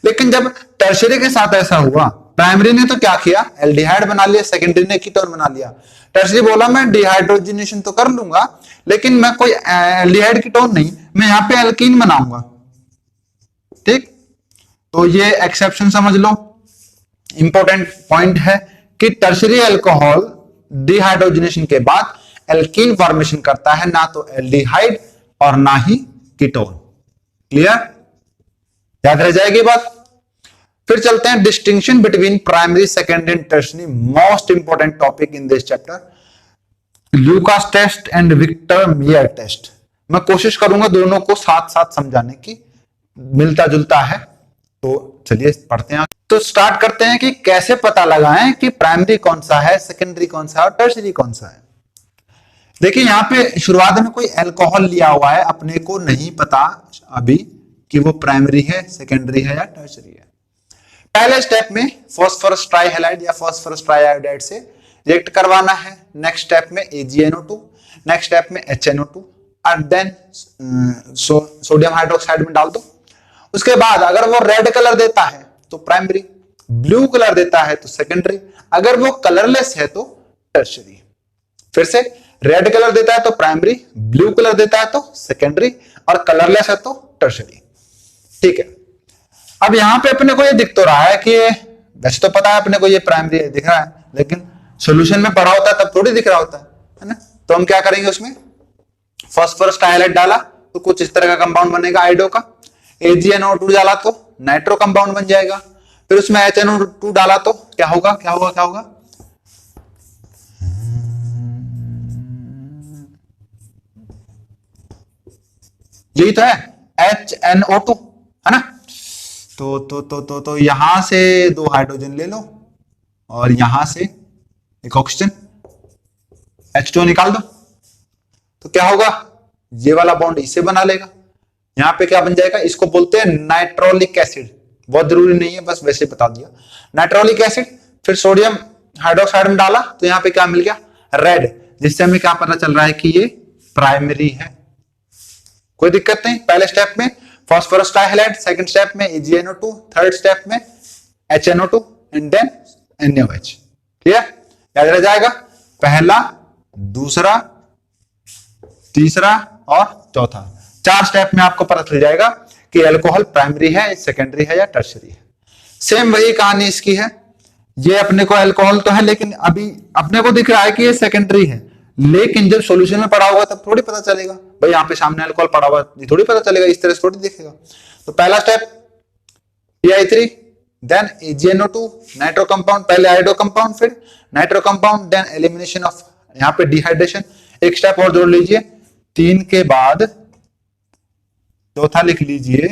लेकिन जब टर्शरी के साथ ऐसा हुआ, प्राइमरी ने तो क्या किया, एल्डिहाइड बना लिया, सेकेंडरी ने कीटोन बना लिया। टर्शरी बोला मैं डिहाइड्रोजिनेशन तो कर लूंगा, लेकिन मैं कोई एल्डिहाइड कीटोन नहीं, मैं यहां पे एल्कीन बनाऊंगा। ठीक, तो ये एक्सेप्शन समझ लो, इंपॉर्टेंट पॉइंट है कि टर्शरी अल्कोहल डिहाइड्रोजनेशन के बाद एल्कीन फॉर्मेशन करता है, ना तो एल्डिहाइड और ना ही कीटोन। क्लियर, याद रह जाएगी बात। फिर चलते हैं distinction between primary, secondary and tertiary, most important topic in this chapter, Lucas test and Victor Meyer test. मैं कोशिश करूंगा दोनों को साथ साथ समझाने की, मिलता जुलता है। तो चलिए पढ़ते हैं। तो स्टार्ट करते हैं कि कैसे पता लगाएं कि प्राइमरी कौन सा है, सेकेंडरी कौन सा है और टर्शरी कौन सा है। देखिए यहाँ पे शुरुआत में कोई अल्कोहल लिया हुआ है, अपने को नहीं पता अभी कि वो प्राइमरी है, सेकेंडरी है या टर्शरी है। पहले स्टेप में फास्फोरस ट्राइहैलाइड या फास्फोरस ट्राइआयोडाइड से रिएक्ट करवाना है। नेक्स्ट स्टेप में AgNO2, नेक्स्ट स्टेप में HNO2 और देन सोडियम हाइड्रोक्साइड में डाल दो। उसके बाद अगर वो रेड कलर देता है तो प्राइमरी, ब्लू कलर देता है तो सेकेंडरी, अगर वो कलरलेस है तो टर्शरी। फिर से, रेड कलर देता है तो प्राइमरी, ब्लू कलर देता है तो सेकेंडरी और कलरलेस है तो टर्शरी। ठीक है, अब यहां पे अपने को ये दिख तो रहा है कि वैसे तो पता है अपने को ये प्राइमरी दिख रहा है, लेकिन सॉल्यूशन में पड़ा होता है तब थोड़ी दिख रहा होता है ना। तो हम क्या करेंगे, उसमें फास्फोरस ट्राइहैलाइड डाला तो कुछ इस तरह का कंपाउंड बनेगा आइडो का। AgNO2 डाला तो नाइट्रो कंपाउंड बन जाएगा। फिर उसमें HNO2 डाला तो क्या होगा, क्या होगा, क्या होगा, यही तो है HNO2, है ना। तो यहां से 2 हाइड्रोजन ले लो और यहां से एक ऑक्सीजन H2 निकाल दो, तो क्या होगा, ये वाला बॉन्ड इसे बना लेगा। यहां पे क्या बन जाएगा, इसको बोलते हैं नाइट्रोलिक एसिड। बहुत जरूरी नहीं है, बस वैसे बता दिया, नाइट्रोलिक एसिड। फिर सोडियम हाइड्रोक्साइड में डाला तो यहां पे क्या मिल गया, रेड, जिससे हमें क्या पता चल रहा है कि ये प्राइमरी है। कोई दिक्कत नहीं। पहले स्टेप में फास्फोरस ट्राइहैलाइड, सेकंड स्टेप में AgNO2, थर्ड स्टेप में HNO2 and then NaOH। Clear, याद रह जाएगा, पहला, दूसरा, तीसरा और चौथा, 4 स्टेप में आपको पता चल जाएगा कि अल्कोहल प्राइमरी है, सेकेंडरी है या टर्शरी है। सेम वही कहानी इसकी है। ये अपने को अल्कोहल तो है, लेकिन अभी अपने को दिख रहा है कि ये सेकेंडरी है, लेकिन जब सॉल्यूशन में पड़ा होगा तब थोड़ी पता चलेगा। भाई यहाँ पे सामने अल्कोहल पड़ा हुआ, ये थोड़ी पता चलेगा, इस तरह से थोड़ी दिखेगा। तो पहला step PI3, then AgNO2, nitro compound, पहले आइडो कंपाउंड, फिर nitro compound, then elimination of, यहाँ पे डिहाइड्रेशन। एक स्टेप और जोड़ लीजिए, 3 के बाद चौथा लिख लीजिए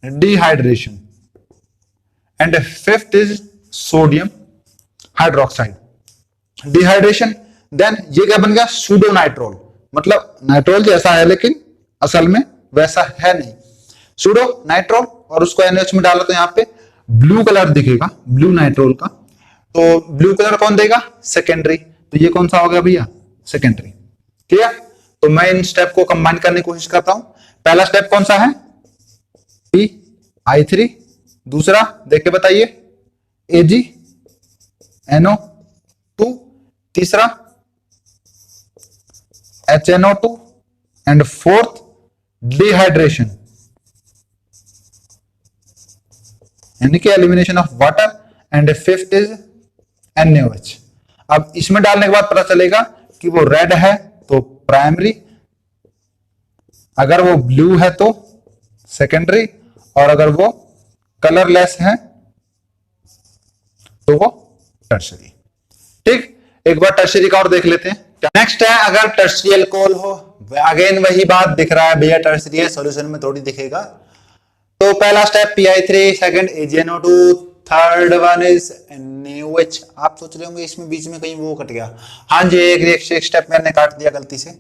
dehydration, and fifth is sodium hydroxide. Dehydration, then ये क्या बन गया, सूडो नाइट्रोल, मतलब नाइट्रोल जैसा है लेकिन असल में वैसा है नहीं, सूडो नाइट्रोल। और उसको NaOH में डाला तो यहाँ पे ब्लू कलर दिखेगा, ब्लू नाइट्रोल का। तो ब्लू कलर कौन देगा, सेकेंडरी। तो ये कौन सा हो गया भैया, सेकेंडरी। क्लियर। तो मैं इन स्टेप को कंबाइन करने की कोशिश करता हूं। पहला स्टेप कौन सा है, PI3, दूसरा देख के बताइए AgNO2, तीसरा HNO2 एंड फोर्थ डिहाइड्रेशन, यानी कि elimination of water, and fifth is NaOH। अब इसमें डालने के बाद पता चलेगा कि वो रेड है तो प्राइमरी, अगर वो ब्लू है तो सेकेंडरी, और अगर वो कलरलेस है तो वो टर्शरी। ठीक, एक बार टर्शरी का और देख लेते हैं। नेक्स्ट है, अगर टर्शरी अल्कोहल हो, अगेन वही बात दिख रहा है भैया, टर्शरी है, सॉल्यूशन में थोड़ी दिखेगा। तो पहला step PI3, second AgNO2, third one is NaOH। आप सोच रहे होंगे इसमें बीच में कहीं वो कट गया, हाँ जी, एक स्टेप मैंने काट दिया गलती से,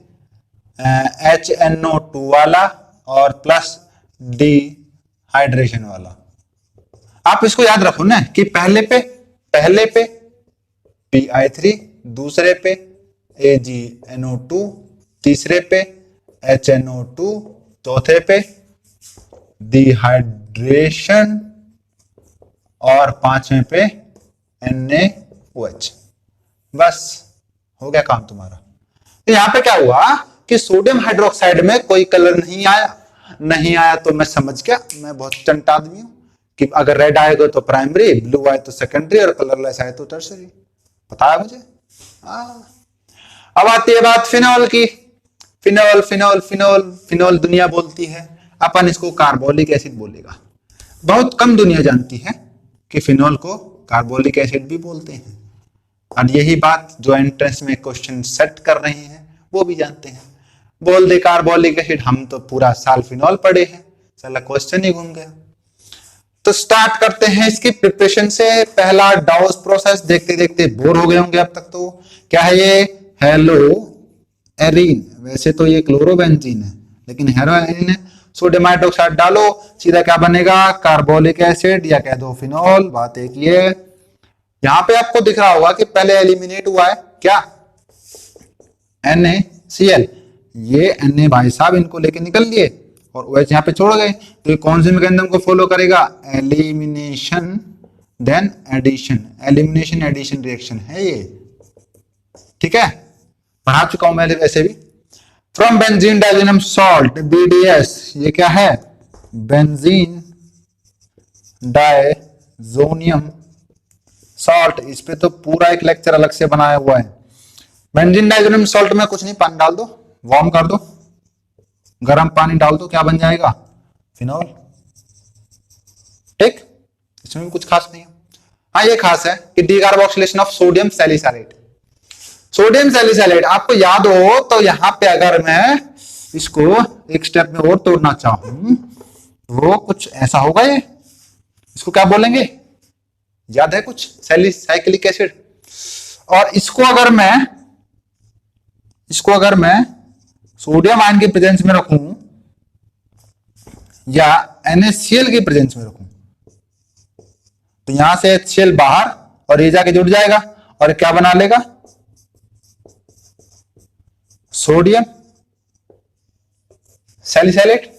HNO2 वाला और प्लस डिहाइड्रेशन वाला। आप इसको याद रखो ना कि पहले पे PI3, दूसरे पे AgNO2, तीसरे पे HNO2, चौथे पे डिहाइड्रेशन और पांचवें पे NaOH। बस हो गया काम तुम्हारा। तो यहां पे क्या हुआ कि सोडियम हाइड्रोक्साइड में कोई कलर नहीं आया तो मैं समझ गया, मैं बहुत चंट आदमी हूं कि अगर रेड आएगा तो प्राइमरी, ब्लू आए तो सेकेंडरी और कलरलेस आए तो टर्शरी। पता है मुझे। अब आती है बात फिनॉल की। फिनॉल फिनॉल फिनॉल फिनॉल दुनिया बोलती है, अपन इसको कार्बोलिक एसिड बोलेगा। बहुत कम दुनिया जानती है कि फिनॉल को कार्बोलिक एसिड भी बोलते हैं, और यही बात जो एंट्रेंस में क्वेश्चन सेट कर रहे हैं वो भी जानते हैं। बोल दे कार्बोलिक एसिड, हम तो पूरा साल फिनॉल पढ़े हैं, साला क्वेश्चन ही घूम गया। तो स्टार्ट करते हैं इसकी प्रिपरेशन से। पहला डाउस प्रोसेस, देखते देखते बोर हो गए होंगे अब तक। तो क्या है ये, हेलो एरीन, वैसे तो ये क्लोरोबेंजीन है लेकिन हेरोइन है। सोडियम हाइड्रोक्साइड डालो, सीधा क्या बनेगा, कार्बोलिक एसिड या कह दो फिनॉल। बात एक ये, यहां पे आपको दिख रहा होगा कि पहले एलिमिनेट हुआ है क्या, NaCl। ये Na भाई साहब इनको लेके निकल लिए और OH यहाँ पे छोड़ गए, तो ये कौन से मैकेनिज्म को फॉलो करेगा, elimination then addition, elimination addition reaction है ये, ठीक है, पढ़ा चुका हूं मैं वैसे भी। फ्रॉम बेंजीन डाइजेनम सॉल्ट BDS, ये क्या है, बेंजीन डाइजोनियम सॉल्ट। इस पे तो पूरा एक लेक्चर अलग से बनाया हुआ है। बेंजीन डाइजोनियम सॉल्ट में कुछ नहीं, पानी डाल दो, वार्म कर दो, गर्म पानी डाल दो, क्या बन जाएगा, फिनॉल। ठीक, इसमें भी कुछ खास नहीं है। हाँ ये खास है कि decarboxylation of sodium salicylate. Sodium salicylate आपको याद हो तो यहां पे अगर मैं इसको एक स्टेप में और तोड़ना चाहूं वो कुछ ऐसा होगा, ये इसको क्या बोलेंगे, याद है कुछ, सैलिसाइक्लिक एसिड। और इसको अगर मैं सोडियम आयन की प्रेजेंस में रखूं या NaCl की प्रेजेंस में रखूं तो यहां से HCl बाहर और ये जाके जुड़ जाएगा और क्या बना लेगा, सोडियम सैलिसाइलेट।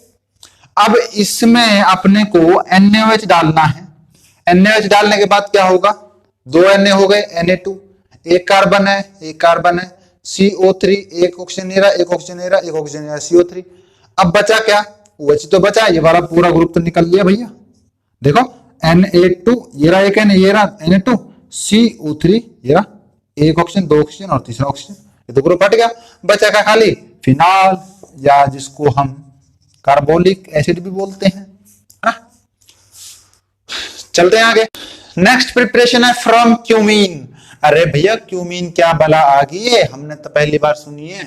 अब इसमें अपने को NaOH डालना है। NaOH डालने के बाद क्या होगा, 2 Na हो गए, Na2, एक कार्बन है CO3, एक ऑक्सीजन ले रहा, एक ऑक्सीजन ले रहा, एक ऑक्सीजन ले रहा, CO3। अब बचा क्या, OH तो बचा, ये वाला पूरा ग्रुप तो निकल लिया भैया। देखो Na2, ये रहा एक ये रहा Na2, CO3, ये रहा एक ऑक्सीजन, 2 ऑक्सीजन और तीसरा ऑक्सीजन, ये तो ग्रुप हट गया। बचा क्या खाली, फिनॉल, या जिसको हम कार्बोलिक एसिड भी बोलते हैं। चलते हैं आगे। नेक्स्ट प्रिपरेशन है फ्रॉम क्यूमीन। अरे भैया क्यूमीन क्या बला आ गई है, हमने तो पहली बार सुनी है।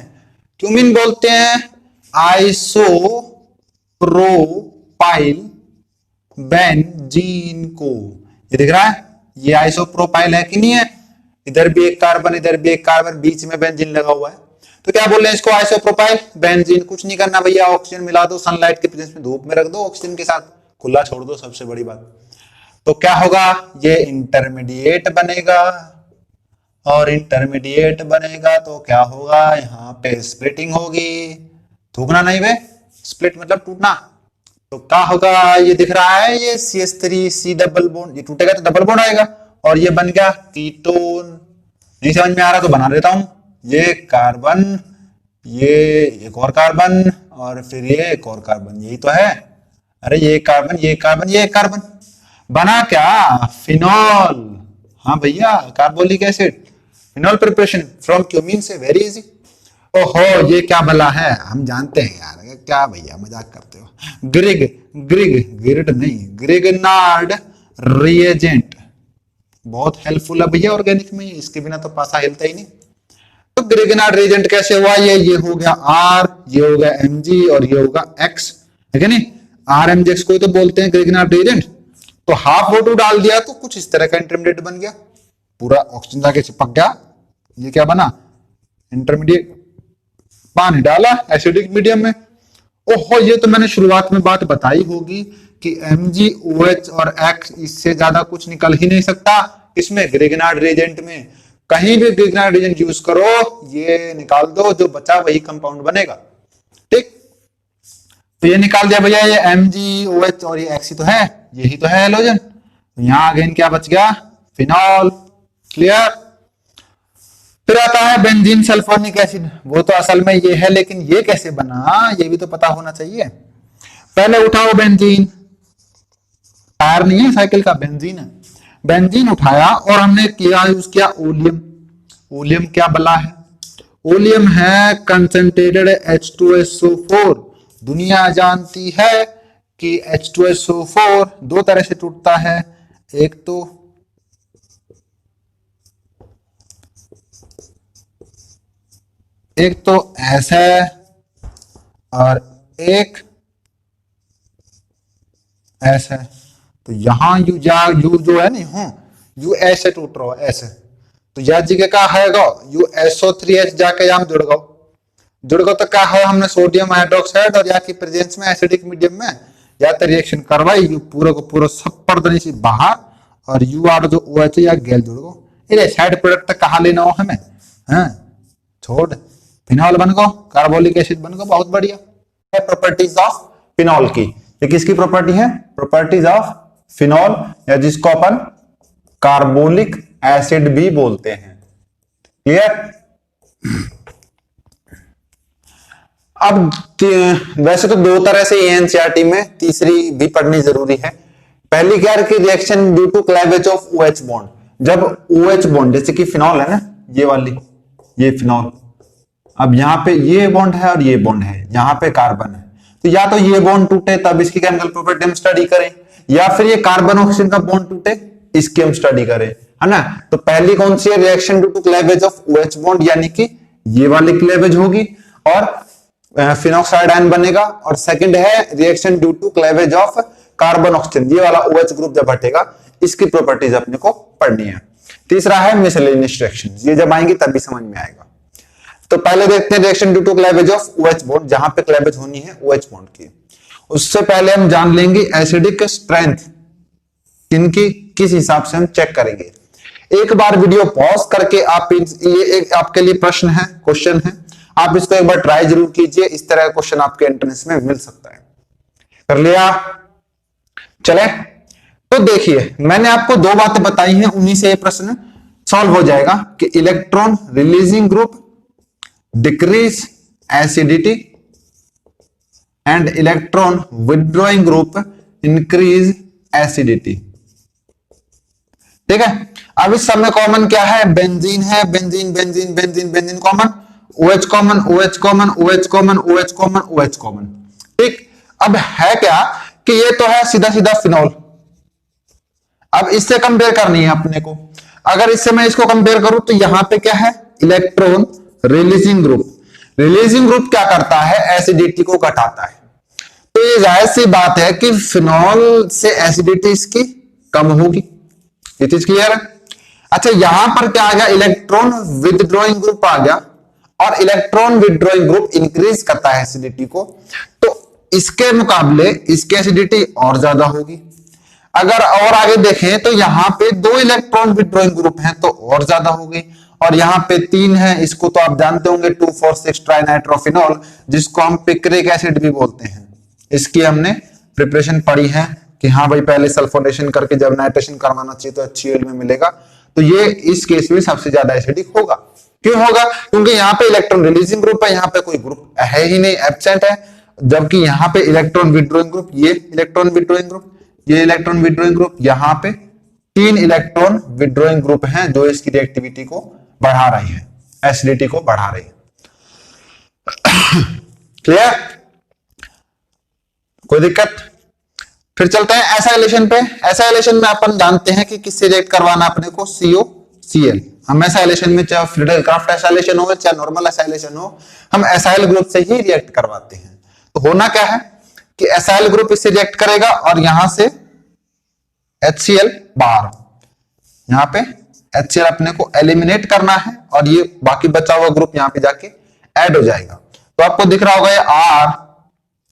क्यूमीन बोलते हैं आइसोप्रोपाइल बेंजीन को। ये दिख रहा है, ये आइसोप्रोपाइल है कि नहीं है, इधर भी एक कार्बन इधर भी एक कार्बन, बीच में बेंजीन लगा हुआ है, तो क्या बोल रहे हैं इसको, आइसोप्रोपाइल बेंजीन। कुछ नहीं करना भैया, ऑक्सीजन मिला दो सनलाइट के प्रेजेंस में, धूप में रख दो ऑक्सीजन के साथ, खुला छोड़ दो, सबसे बड़ी बात। तो क्या होगा, ये इंटरमीडिएट बनेगा और इंटरमीडिएट बनेगा तो क्या होगा, यहाँ पे स्प्लिटिंग होगी, थूकना नहीं बे, स्प्लिट मतलब टूटना। तो क्या होगा, ये दिख रहा है ये CH3C डबल बॉन्ड, ये टूटेगा तो डबल बॉन्ड आएगा और ये बन गया कीटोन। नहीं समझ में आ रहा तो बना देता हूं, ये कार्बन, ये एक और कार्बन और फिर ये एक और कार्बन, यही तो है। अरे ये कार्बन ये कार्बन ये कार्बन, बना क्या, फिनॉल। हाँ भैया carbolic acid, phenol preparation from cumene से, वेरी इजी। ओहो ये क्या भला है, हम जानते हैं यार, क्या भैया मजाक करते हो। ग्रिग्नार्ड रिएजेंट बहुत हेल्पफुल है भैया ऑर्गेनिक में, इसके बिना तो पासा हिलता ही नहीं। तो ग्रिग्नार्ड रिएजेंट कैसे हुआ, ये हो गया R, ये हो गया Mg और ये होगा X, है नहीं, RMgX को तो बोलते हैं ग्रिग्नार्ड रिएजेंट। तो हाफ O2 डाल दिया तो कुछ इस तरह का इंटरमीडिएट बन गया, पूरा ऑक्सीजन जाके चिपक गया, ये क्या बना, इंटरमीडिएट। पानी डाला एसिडिक मीडियम में, ओहो ये तो मैंने शुरुआत में बात बताई होगी कि MgOH और X, इससे ज्यादा कुछ निकल ही नहीं सकता इसमें, ग्रिग्नार्ड रिएजेंट में। कहीं भी ग्रिग्नार्ड रिएजेंट यूज करो, ये निकाल दो, जो बचा वही कंपाउंड बनेगा। ठीक, तो ये निकाल दिया भैया, ये MgOH और ये X ही तो है, यही तो है हेलोजन। तो यहां अगेन क्या बच गया, फिनॉल। क्लियर। फिर आता है बेंजीन सल्फोनिक एसिड, वो तो असल में ये है, लेकिन ये कैसे बना ये भी तो पता होना चाहिए। पहले उठाओ बेंजीन, टायर नहीं है साइकिल का, बेंजीन है। बेंजीन उठाया और हमने किया यूज किया ओलियम। ओलियम क्या बला है, ओलियम है कंसंट्रेटेड H2SO4। दुनिया जानती है कि H2SO4 दो तरह से टूटता है, एक तो ऐसा और एक ऐसा। तो यहां यू जो है नहीं, यू ऐसे टूट रहा है ऐसे, तो यह जगह का हैगा यू SO3H जाके यहाँ जुड़ गो तो क्या है, हमने सोडियम हाइड्रोक्साइड और यहाँ की प्रेजेंस में एसिडिक मीडियम में या तो रिएक्शन करवाई, यू पूरा को पूरा सब पर्दनी से बाहर, और यू आर जो OH या गैल जुड़ गो। ये साइड प्रोडक्ट कहाँ लेना हो हमें, हाँ छोड़, फिनॉल बन गो, कार्बोलिक एसिड बन गो, बहुत बढ़िया। प्रॉपर्टीज ऑफ फिनॉल की, ये किसकी प्रॉपर्टी है, प्रॉपर्टीज ऑफ फिनॉल, या जिसको अपन कार्बोलिक एसिड भी बोलते हैं। क्लियर। अब वैसे तो दो तरह से एनसीईआरटी में, तीसरी भी पढ़नी जरूरी है। पहली क्या है कि reaction due to cleavage of OH bond, जब OH बॉन्ड जैसे कि फिनॉल है ना, ये वाली, ये फिनॉल, अब यहाँ पे ये बॉन्ड है और ये बॉन्ड है, यहाँ पे कार्बन है, तो या तो ये बॉन्ड टूटे तब इसकी केमिकल प्रॉपर्टी हम स्टडी करें, या फिर ये कार्बन ऑक्सीजन का बॉन्ड टूटे इसकी हम स्टडी करें, है ना। तो पहली कौन सी है, reaction due to cleavage of OH bond, यानी कि ये वाली क्लेवेज होगी और फिनॉक्साइड आयन बनेगा, और सेकंड है reaction due to cleavage of carbon oxygen, ये वाला OH ग्रुप जब हटेगा, इसकी प्रॉपर्टीज अपने को पढ़नी है। तीसरा है मिसलेनियस रिएक्शन, ये जब आएंगी तभी समझ में आएगा। तो पहले देखते हैं reaction due to cleavage of OH bond, जहां पे क्लेवेज होनी है OH बॉन्ड की। उससे पहले हम जान लेंगे एसिडिक स्ट्रेंथ किनकी, किस हिसाब से हम चेक करेंगे। एक बार वीडियो पॉज करके आप, ये एक आपके लिए प्रश्न है, क्वेश्चन है, आप इसको एक बार ट्राई जरूर कीजिए, इस तरह का क्वेश्चन आपके एंट्रेंस में मिल सकता है। कर लिया, चले। तो देखिए मैंने आपको दो बातें बताई हैं, उन्हीं से ये प्रश्न सॉल्व हो जाएगा कि electron releasing group decrease acidity and electron withdrawing group increase acidity. ठीक है। अब इस समय कॉमन क्या है, बेंजीन है, benzene benzene benzene benzene common, OH common, OH common, OH common, OH common, OH common. ठीक। अब है क्या कि ये तो है सीधा सीधा फिनॉल, अब इससे कंपेयर करनी है अपने को। अगर इससे मैं इसको कंपेयर करूं तो यहां पे क्या है, electron releasing group. Releasing group क्या करता है, एसिडिटी को घटाता है। तो ये जाहिर सी बात है कि फिनॉल से एसिडिटी इसकी कम होगी, ये चीज क्लियर है। अच्छा यहां पर क्या आ गया, इलेक्ट्रॉन विथड्रॉइंग ग्रुप आ गया, और इलेक्ट्रॉन विथड्रॉइंग ग्रुप इंक्रीज करता है एसिडिटी को, तो इसके मुकाबले इसकी एसिडिटी और ज्यादा होगी। अगर और आगे देखें तो यहां पे दो इलेक्ट्रॉन विथड्रॉइंग ग्रुप हैं तो और ज्यादा होगी, और यहां पे तीन है, इसको तो आप जानते होंगे 2,4,6 ट्राइनाइट्रोफिनॉल, जिसको हम पिक्रिक एसिड भी बोलते हैं। इसकी हमने प्रिपरेशन पढ़ी है कि हाँ भाई पहले सल्फोनेशन करके जब नाइट्रेशन करवाना चाहिए तो HCl में मिलेगा, तो ये इस केस में सबसे ज्यादा एसिडिक होगा। क्यों होगा, क्योंकि यहाँ पे इलेक्ट्रॉन रिलीजिंग ग्रुप है, यहाँ पे कोई ग्रुप है ही नहीं, एब्सेंट है, जबकि यहाँ पे इलेक्ट्रॉन विथड्रॉइंग ग्रुप, ये इलेक्ट्रॉन विथड्रॉइंग ग्रुप, ये इलेक्ट्रॉन विथड्रॉइंग ग्रुप, यहाँ पे तीन इलेक्ट्रॉन विथड्रॉइंग ग्रुप हैं जो इसकी रिएक्टिविटी को बढ़ा रही है, एसिडिटी को बढ़ा रही है। क्लियर, कोई दिक्कत। फिर चलते हैं एसाइलेशन पे। एसाइलेशन में अपन जानते हैं कि किससे रिएक्ट करवाना अपने को, COCl। हम एसाइलेशन में चाहे फ्रीडल क्राफ्ट एसाइलेशन हो चाहे नॉर्मल एसाइलेशन हो, हम एसाइल ग्रुप से ही रिएक्ट करवाते हैं। तो होना क्या है कि एसाइल ग्रुप इससे रिएक्ट करेगा और यहां से HCl बाहर, यहां पे HCl अपने को एलिमिनेट करना है, और ये बाकी बचा हुआ ग्रुप यहां पे जाके ऐड हो जाएगा। तो आपको दिख रहा होगा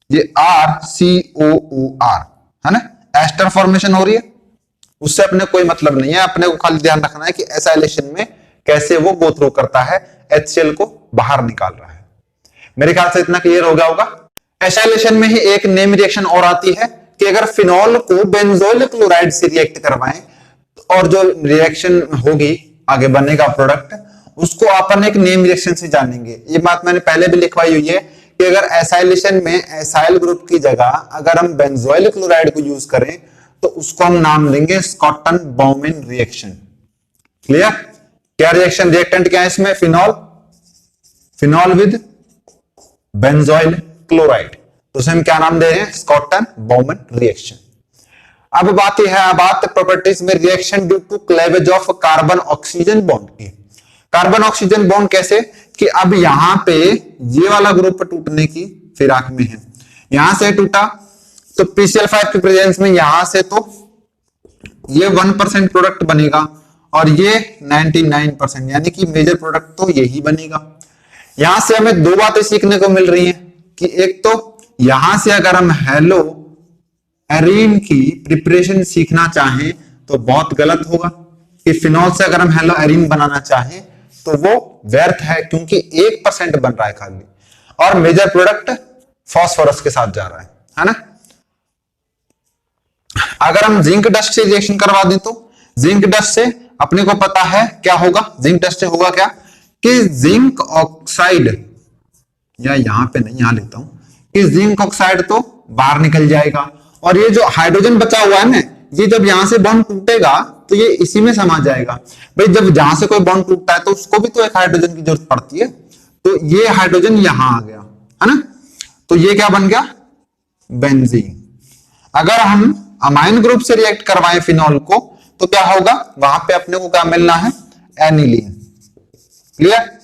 ये RCOOR है ना, एस्टर फॉर्मेशन हो रही है, उससे अपने कोई मतलब नहीं है, अपने को खाली ध्यान रखना है कि एसाइलेशन में कैसे वो गो थ्रू करता है, HCl को बाहर निकाल रहा है। मेरे ख्याल से इतना क्लियर हो गया होगा। एसाइलेशन में ही एक नेम रिएक्शन और आती है कि अगर फिनॉल को बेंजोइल क्लोराइड से रिएक्ट करवाएं और जो रिएक्शन होगी आगे बनेगा प्रोडक्ट, उसको अपन एक नेम रिएक्शन से जानेंगे। ये बात मैंने पहले भी लिखवाई हुई है कि अगर एसाइलेशन में एसाइल ग्रुप की जगह अगर हम बेंजोइल क्लोराइड को यूज करें तो उसको हम नाम देंगे स्कॉटन बाउमैन रिएक्शन। क्लियर। क्या रिएक्शन, रिएक्टेंट क्या है इसमें, फिनॉल विद बेंजोइल क्लोराइड, तो उसे हम क्या नाम दे रहे हैं, स्कॉटन बाउमैन रिएक्शन। अब बात यह है, बात प्रॉपर्टीज में reaction due to cleavage of carbon oxygen bond की। कार्बन ऑक्सीजन बॉन्ड कैसे कि अब यहां पे ये वाला ग्रुप टूटने की फिराक में है, यहां से टूटा तो PCl5 की प्रेजेंस में यहां से तो ये 1% प्रोडक्ट बनेगा, और ये 99%, यानी कि मेजर प्रोडक्ट तो यही बनेगा। यहां से हमें दो बातें सीखने को मिल रही हैं कि एक तो यहां से अगर हम हेलो एरीन की प्रिपरेशन सीखना चाहें तो बहुत गलत होगा, कि फिनॉल से अगर हम हेलो एरीन बनाना चाहें तो वो व्यर्थ है, क्योंकि 1% बन रहा है खाली, और मेजर प्रोडक्ट फास्फोरस के साथ जा रहा है ना। अगर हम जिंक डस्ट से रिएक्शन करवा दें तो जिंक डस्ट से अपने को पता है क्या होगा, जिंक डस्ट से होगा क्या कि जिंक ऑक्साइड, या यहां पे नहीं, यहां लेता हूं, कि जिंक ऑक्साइड तो बाहर निकल जाएगा, और ये जो हाइड्रोजन बचा हुआ है ना, ये जब यहां से बॉन्ड टूटेगा तो ये इसी में समा जाएगा। भाई जब जहां से कोई बॉन्ड टूटता है तो उसको भी तो एक हाइड्रोजन की जरूरत पड़ती है, तो ये हाइड्रोजन यहां आ गया है ना, तो ये क्या बन गया, बेंजीन। अगर हम अमाइन ग्रुप से रिएक्ट करवाएं फिनॉल को तो क्या होगा, वहां पे अपने को क्या मिलना है, एनिलीन। क्लियर,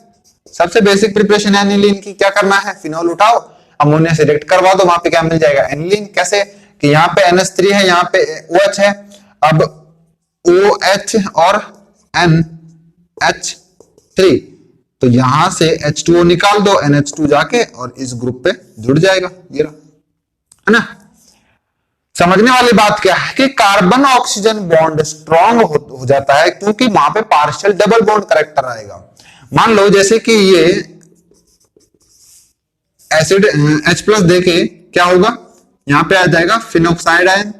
सबसे बेसिक प्रिपरेशन एनिलीन की, क्या करना है, फिनॉल उठाओ, अमोनिया से रिएक्ट करवा दो, वहां पे क्या मिल जाएगा, एनिलीन। कैसे कि यहाँ पे NH3 है, यहाँ पे OH है, अब OH और NH3, तो यहां से H2O निकाल दो, NH2 जाके और इस ग्रुप पे जुड़ जाएगा, ये है ना। समझने वाली बात क्या है कि कार्बन ऑक्सीजन बॉन्ड स्ट्रॉन्ग हो जाता है क्योंकि वहां पे पार्शियल डबल बॉन्ड करेक्टर आएगा। मान लो जैसे कि ये एसिड H+ देके क्या होगा, यहां पे आ जाएगा फिनोक्साइड आयन।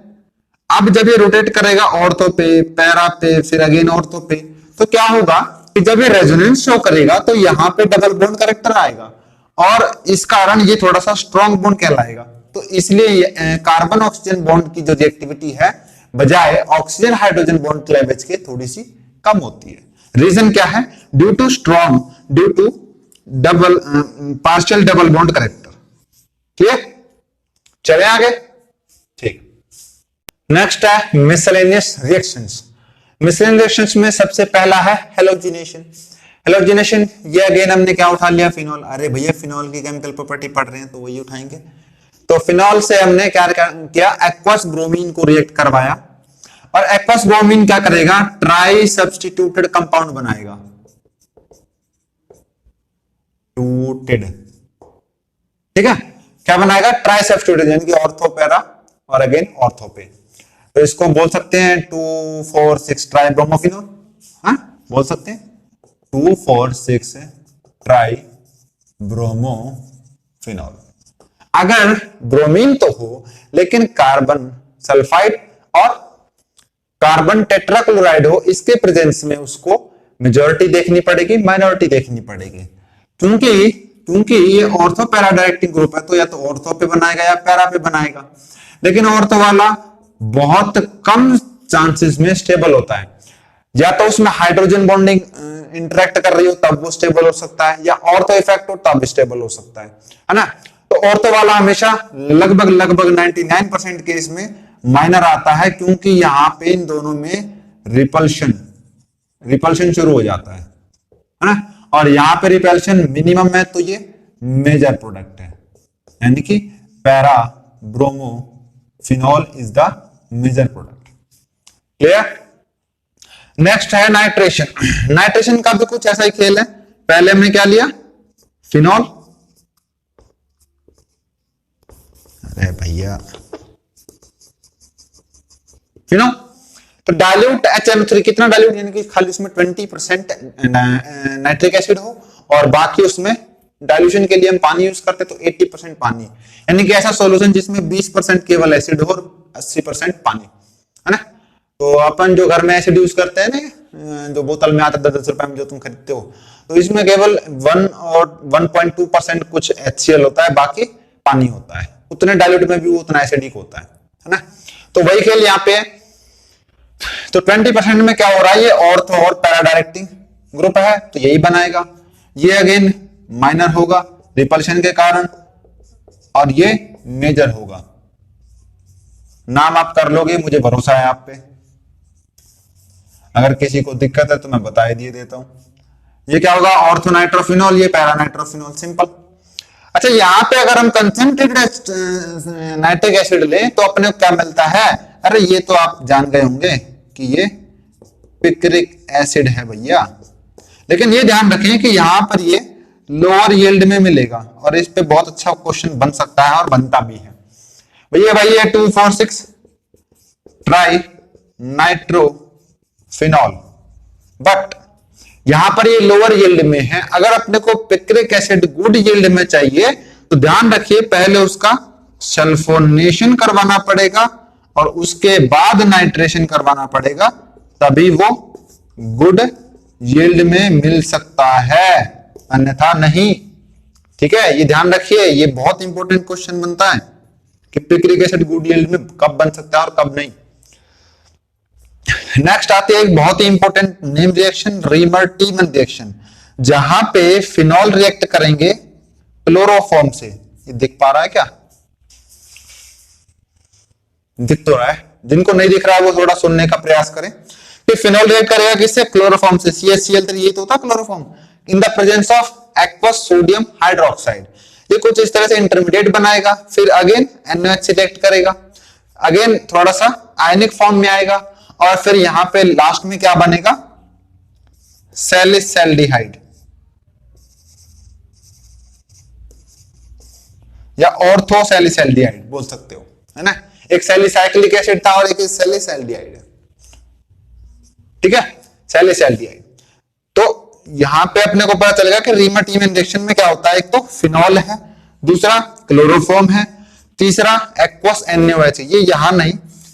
अब जब ये रोटेट करेगा ऑर्थो पे, पैरा पे, फिर अगेन ऑर्थो पे, तो क्या होगा कि जब ये रेजोनेंस शो करेगा तो यहां पे डबल बॉन्ड करेक्टर आएगा, और इस कारण ये थोड़ा सा स्ट्रॉन्ग बॉन्ड कहलाएगा। तो इसलिए कार्बन ऑक्सीजन बॉन्ड की जो रिएक्टिविटी है बजाय ऑक्सीजन हाइड्रोजन बॉन्ड क्लेवेज के थोड़ी सी कम होती है। रीजन क्या है, due to double partial double bond character. Clear, चले आगे। ठीक, नेक्स्ट है मिसलेनियस रिएक्शंस। मिसलेनियस रिएक्शंस में सबसे पहला है हेलोजिनेशन। हेलोजिनेशन, ये अगेन हमने क्या उठा लिया, फिनॉल। अरे भैया फिनॉल की केमिकल प्रॉपर्टी पढ़ रहे हैं तो वही उठाएंगे। तो फिनॉल से हमने क्या किया, एक्वस ब्रोमीन को रिएक्ट करवाया, और एक्वस ब्रोमीन क्या करेगा, ट्राई सब्स्टिट्यूटेड कंपाउंड बनाएगा, ठीक है, क्या बनाएगा, ट्राई सब्स्टिट्यूटेड, यानी कि ऑर्थो पैरा और अगेन ऑर्थो पे। तो इसको बोल सकते हैं 2,4,6 ट्राई ब्रोमोफिनॉल, हाँ बोल सकते हैं 2,4,6 ट्राई ब्रोमोफिनॉल। अगर ब्रोमीन तो हो लेकिन कार्बन सल्फाइड और कार्बन टेट्राक्लोराइड हो, इसके प्रेजेंस में उसको मेजॉरिटी देखनी पड़ेगी, माइनॉरिटी देखनी पड़ेगी, क्योंकि ये ऑर्थो पैरा डायरेक्टिंग ग्रुप है, तो या तो ऑर्थो पे बनाएगा या पैरा पे बनाएगा। लेकिन ऑर्थो वाला बहुत कम चांसेस में स्टेबल होता है, या तो उसमें हाइड्रोजन बॉन्डिंग इंटरेक्ट कर रही हो तब वो स्टेबल हो सकता है, या ऑर्थो इफेक्ट हो तब स्टेबल हो सकता है ना। तो ऑर्थो वाला हमेशा लगभग 99% केस में माइनर आता है, क्योंकि यहां पे इन दोनों में रिपल्शन शुरू हो जाता है ना, और यहां पे रिपल्शन मिनिमम है, तो ये मेजर प्रोडक्ट है, यानी कि para bromophenol is the major product. Clear, next है नाइट्रेशन। नाइट्रेशन का भी कुछ ऐसा ही खेल है। पहले हमने क्या लिया, फिनॉल, अरे भैया फिनॉल, तो डाइल्यूट HNO3, कितना डाइल्यूट, यानी कि खाली उसमें 20% नाइट्रिक एसिड हो और बाकी उसमें डाइल्यूशन के लिए हम पानी यूज करते तो 80% पानी, यानी कि ऐसा सॉल्यूशन जिसमें 20% केवल एसिड हो और 80% पानी, है ना। तो अपन जो घर में एसिड यूज करते हैं ना, जो बोतल में आता है 10 रुपए में जो तुम खरीदते हो, तो इसमें केवल 1 और 1.2% कुछ HCl होता है, बाकी पानी होता है। उतने डाइल्यूट में भी वो उतना एसिडिक होता है ना। तो वही खेल यहाँ पे। तो 20% में क्या हो रहा है, ये ऑर्थो और पैरा डायरेक्टिंग ग्रुप है, तो यही बनाएगा। ये अगेन माइनर होगा रिपल्शन के कारण, और ये मेजर होगा। नाम आप कर लोगे, मुझे भरोसा है आप पे। अगर किसी को दिक्कत है तो मैं बता दिए देता हूं। ये क्या होगा, ऑर्थो नाइट्रोफिनॉल, ये पैरा नाइट्रोफिनॉल, सिंपल। अच्छा, यहां पे अगर हम कंसंट्रेटेड नाइट्रिक एसिड लें तो अपने को क्या मिलता है, अरे ये तो आप जान गए होंगे कि ये पिक्रिक एसिड है भैया। लेकिन ये ध्यान रखें कि यहां पर ये लोअर यील्ड में मिलेगा और इस पे बहुत अच्छा क्वेश्चन बन सकता है और बनता भी है भैया। भाई ये 2,4,6 ट्राई नाइट्रोफिनॉल, बट यहां पर ये लोअर यील्ड में है। अगर अपने को पिक्रिक एसिड गुड यील्ड में चाहिए तो ध्यान रखिए पहले उसका सल्फोनेशन करवाना पड़ेगा और उसके बाद नाइट्रेशन करवाना पड़ेगा, तभी वो गुड यील्ड में मिल सकता है, अन्यथा नहीं। ठीक है, ये ध्यान रखिए, ये बहुत इंपॉर्टेंट क्वेश्चन बनता है कि पिक्रिक एसिड गुड यील्ड में कब बन सकता है और कब नहीं। नेक्स्ट आती है एक बहुत ही important name reaction, reamer टीमन reaction, जहां पे फिनॉल रिएक्ट करेंगे क्लोरोफॉर्म से। ये दिख पा रहा है क्या? दिख तो रहा है, जिनको नहीं दिख रहा है वो थोड़ा सुनने का प्रयास करें कि फिनॉल रिएक्ट करेगा किससे? क्लोरोफॉर्म से। CaCl3 ये तो होता chloroform, in the presence of aqueous sodium hydroxide. ये कुछ इस तरह से इंटरमीडिएट बनाएगा, फिर अगेन NaOH रिएक्ट करेगा, अगेन थोड़ा सा आयनिक फॉर्म में आएगा और फिर यहां पे लास्ट में क्या बनेगा? सैलिसैल्डिहाइड या ऑर्थोसैलिसैल्डिहाइड बोल सकते हो, है ना। एक सैलिसाइक्लिक एसिड था और एक सैलिसैल्डिहाइड है, ठीक है, सैलिसैल्डिहाइड। तो यहां पे अपने को पता चलेगा कि रीमर टीमन रिएक्शन में क्या होता है, एक तो फिनॉल है, दूसरा क्लोरोफॉर्म है, तीसरा एक्वस NaOH है। ये यहां नहीं,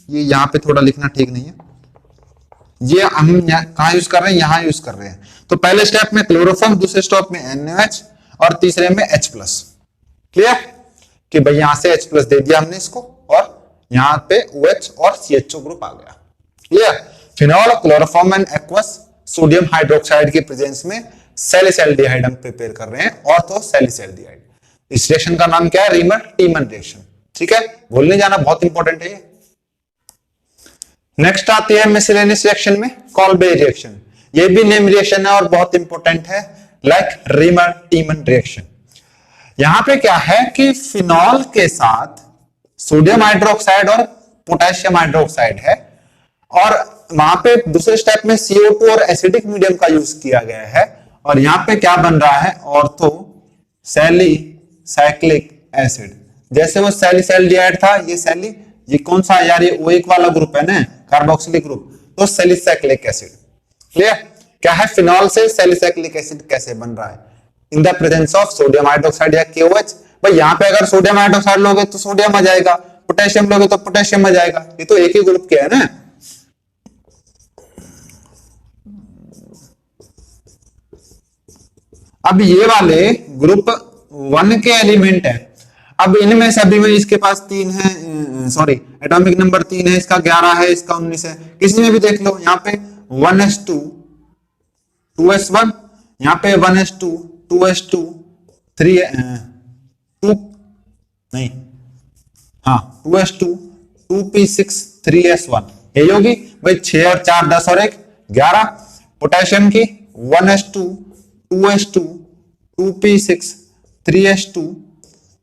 ये यहां पे थोड़ा लिखना ठीक नहीं है, ये हम कहां यूज कर रहे हैं? यहां यूज कर रहे हैं। तो पहले स्टेप में क्लोरोफॉर्म, दूसरे स्टेप में NaOH और तीसरे में H+। क्लियर कि भाई यहां से H+ दे दिया हमने इसको और यहां पे OH और CHO ग्रुप आ गया। Clear, phenol, chloroform and aqueous sodium hydroxide के प्रेजेंस में सैलिसैल्डिहाइड हम प्रिपेयर कर रहे हैं, ऑर्थोसैलिसैल्डिहाइड। इस रिएक्शन का नाम क्या है? Reamer टीमन reaction. ठीक है, भूलने जाना, बहुत इंपॉर्टेंट है ये। नेक्स्ट आती है मिसलेनियस रिएक्शन में कॉल्बे रिएक्शन। ये भी नेम रिएक्शन है और बहुत इंपॉर्टेंट है, लाइक रीमर टीमन रिएक्शन। यहां पे क्या है कि फिनॉल के साथ सोडियम हाइड्रोक्साइड और पोटेशियम हाइड्रोक्साइड है और वहां पे दूसरे स्टेप में CO2 और एसिडिक मीडियम का यूज किया गया है और यहां पे क्या बन रहा है? Ortho salicylic acid. जैसे वो सैलिसैल्डिहाइड था, ये सैली, ये कौन सा यार? ये O1 वाला ग्रुप है ना, कार्बोक्सिलिक ग्रुप, तो सैलिसाइक्लिक एसिड। क्लियर, क्या है? फिनॉल से सैलिसाइक्लिक एसिड कैसे बन रहा है? In the presence of sodium hydroxide या KOH। भाई यहां पे अगर सोडियम हाइड्रोक्साइड लोगे तो सोडियम आ जाएगा, पोटेशियम लोगे तो पोटेशियम आ जाएगा, ये तो एक ही ग्रुप के है ना। अब ये वाले ग्रुप 1 के एलिमेंट है। अब इनमें सभी में इसके पास 3 है, सॉरी एटॉमिक नंबर 3 है, इसका 11 है, इसका 19 है। किसी में भी देख लो, यहाँ पे 1s2 2s1, यहाँ पे 1s2 2s2 3 2 नहीं, हाँ 2s2 2p6 3s1, यही होगी भाई। 6 और 4 10 और 1 11। पोटेशियम की 1s2 2s2 2p6 3s2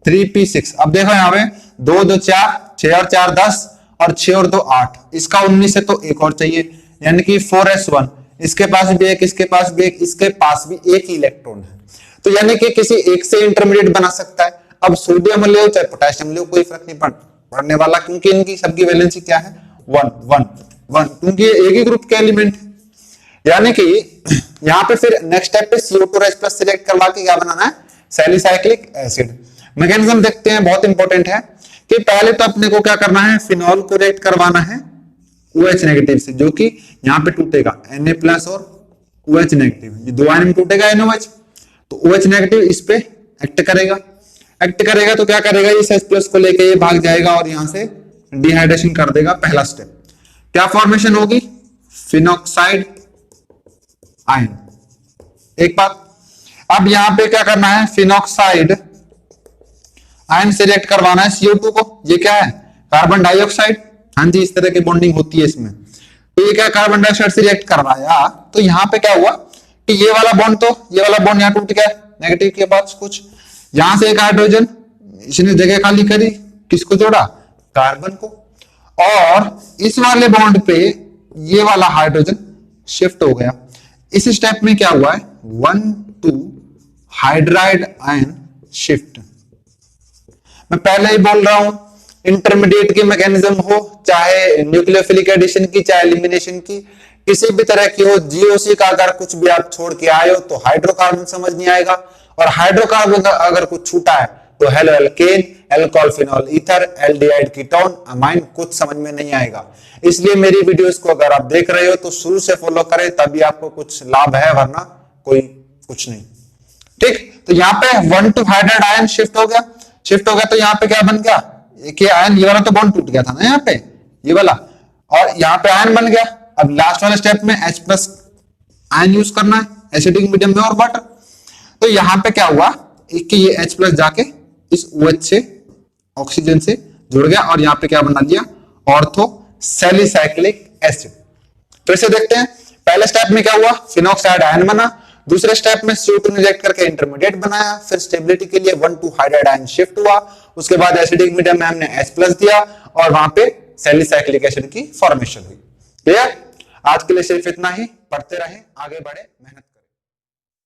3p6। अब देखो यहाँ पे 2 2 4, 6 और 4 10 और 6 और 2 8, इसका 19 है तो एक और चाहिए, यानी कि 4s1। इसके पास भी एक, इसके पास भी एक, इसके पास भी एक ही इलेक्ट्रॉन है, तो यानी कि किसी एक से इंटरमीडिएट बना सकता है। अब सोडियम ले चाहे पोटेशियम ले, कोई फर्क नहीं पड़ने वाला, क्योंकि इनकी सबकी वैलेंसी क्या है? 1 1 1, क्योंकि एक ही ग्रुप के एलिमेंट है। यानी कि यहां पे फिर नेक्स्ट स्टेप पे CO2 H+ सिलेक्ट करवा के क्या बनाना है? Salicylic acid. मैकेनिज्म देखते हैं, बहुत इंपॉर्टेंट है कि पहले तो अपने को क्या करना है? फिनॉल को रिएक्ट करवाना है OH नेगेटिव से, जो कि यहां पे टूटेगा Na+ और OH नेगेटिव, ये दो आयन में टूटेगा NaOH, तो OH नेगेटिव इस पे एक्ट करेगा तो क्या करेगा? इस H+ को लेके ये भाग जाएगा और यहां से डिहाइड्रेशन कर देगा। पहला स्टेप क्या फॉर्मेशन होगी? Phenoxide ion. एक बात, अब यहां पे क्या करना है? फिनॉक्साइड आयन से रिएक्ट करवाना है CO2 को। ये क्या है? Carbon dioxide. हाँ जी, इस तरह की बॉन्डिंग होती है इसमें। तो ये क्या, कार्बन डाइऑक्साइड से रिएक्ट करवाया, तो यहां पे क्या हुआ कि ये वाला बॉन्ड, तो ये वाला बॉन्ड यहां टूट गया नेगेटिव के पास कुछ, यहां से एक हाइड्रोजन इसने जगह खाली करी, किसको जोड़ा? कार्बन को। और इस वाले बॉन्ड पे ये वाला हाइड्रोजन शिफ्ट हो गया। इस स्टेप में क्या हुआ है, 1 2 हाइड्राइड आयन शिफ्ट। मैं पहले ही बोल रहा हूं, इंटरमीडिएट की मैकेनिज्म हो, चाहे न्यूक्लियोफिलिक एडिशन की, चाहे एलिमिनेशन की, किसी भी तरह की हो, जीओसी का अगर कुछ भी आप छोड़ के आए हो तो हाइड्रोकार्बन समझ नहीं आएगा, और हाइड्रोकार्बन अगर कुछ छूटा है तो halo alkane, alcohol phenol ether, aldehyde ketone, amine, कुछ समझ में नहीं आएगा। इसलिए मेरी वीडियोस को अगर आप देख रहे हो तो शुरू से फॉलो करें, तभी आपको कुछ लाभ है, वरना कोई कुछ नहीं। ठीक, तो यहाँ पे 1 2 हाइड्राइड आयन शिफ्ट हो गया। शिफ्ट हो गया तो यहाँ पे क्या बन गया, एक आयन, ये वाला तो बॉन्ड टूट गया था ना यहाँ पे, ये वाला, और यहाँ पे आयन बन गया। अब लास्ट वाले स्टेप में H+ आयन यूज करना है एसिडिक मीडियम में और वाटर। तो यहाँ पे क्या हुआ कि ये H+ जाके इस OH से, ऑक्सीजन से जुड़ गया, और यहाँ पे क्या बना लिया, ऑर्थो सैलिसाइक्लिक एसिड। फिर से देखते हैं, पहले स्टेप में क्या हुआ, फिनॉक्साइड आयन बना, दूसरे स्टेप में CO2 इंजेक्ट करके इंटरमीडिएट बनाया, फिर स्टेबिलिटी के लिए 1 2 हाइड्राइड आयन शिफ्ट हुआ, उसके बाद एसिडिक मीडियम में हमने H+ दिया और वहां पे सैलिसाइक्लिक एसिड की फॉर्मेशन हुई। क्लियर? आज के लिए सिर्फ इतना ही, पढ़ते रहें, आगे बढ़े, मेहनत करें।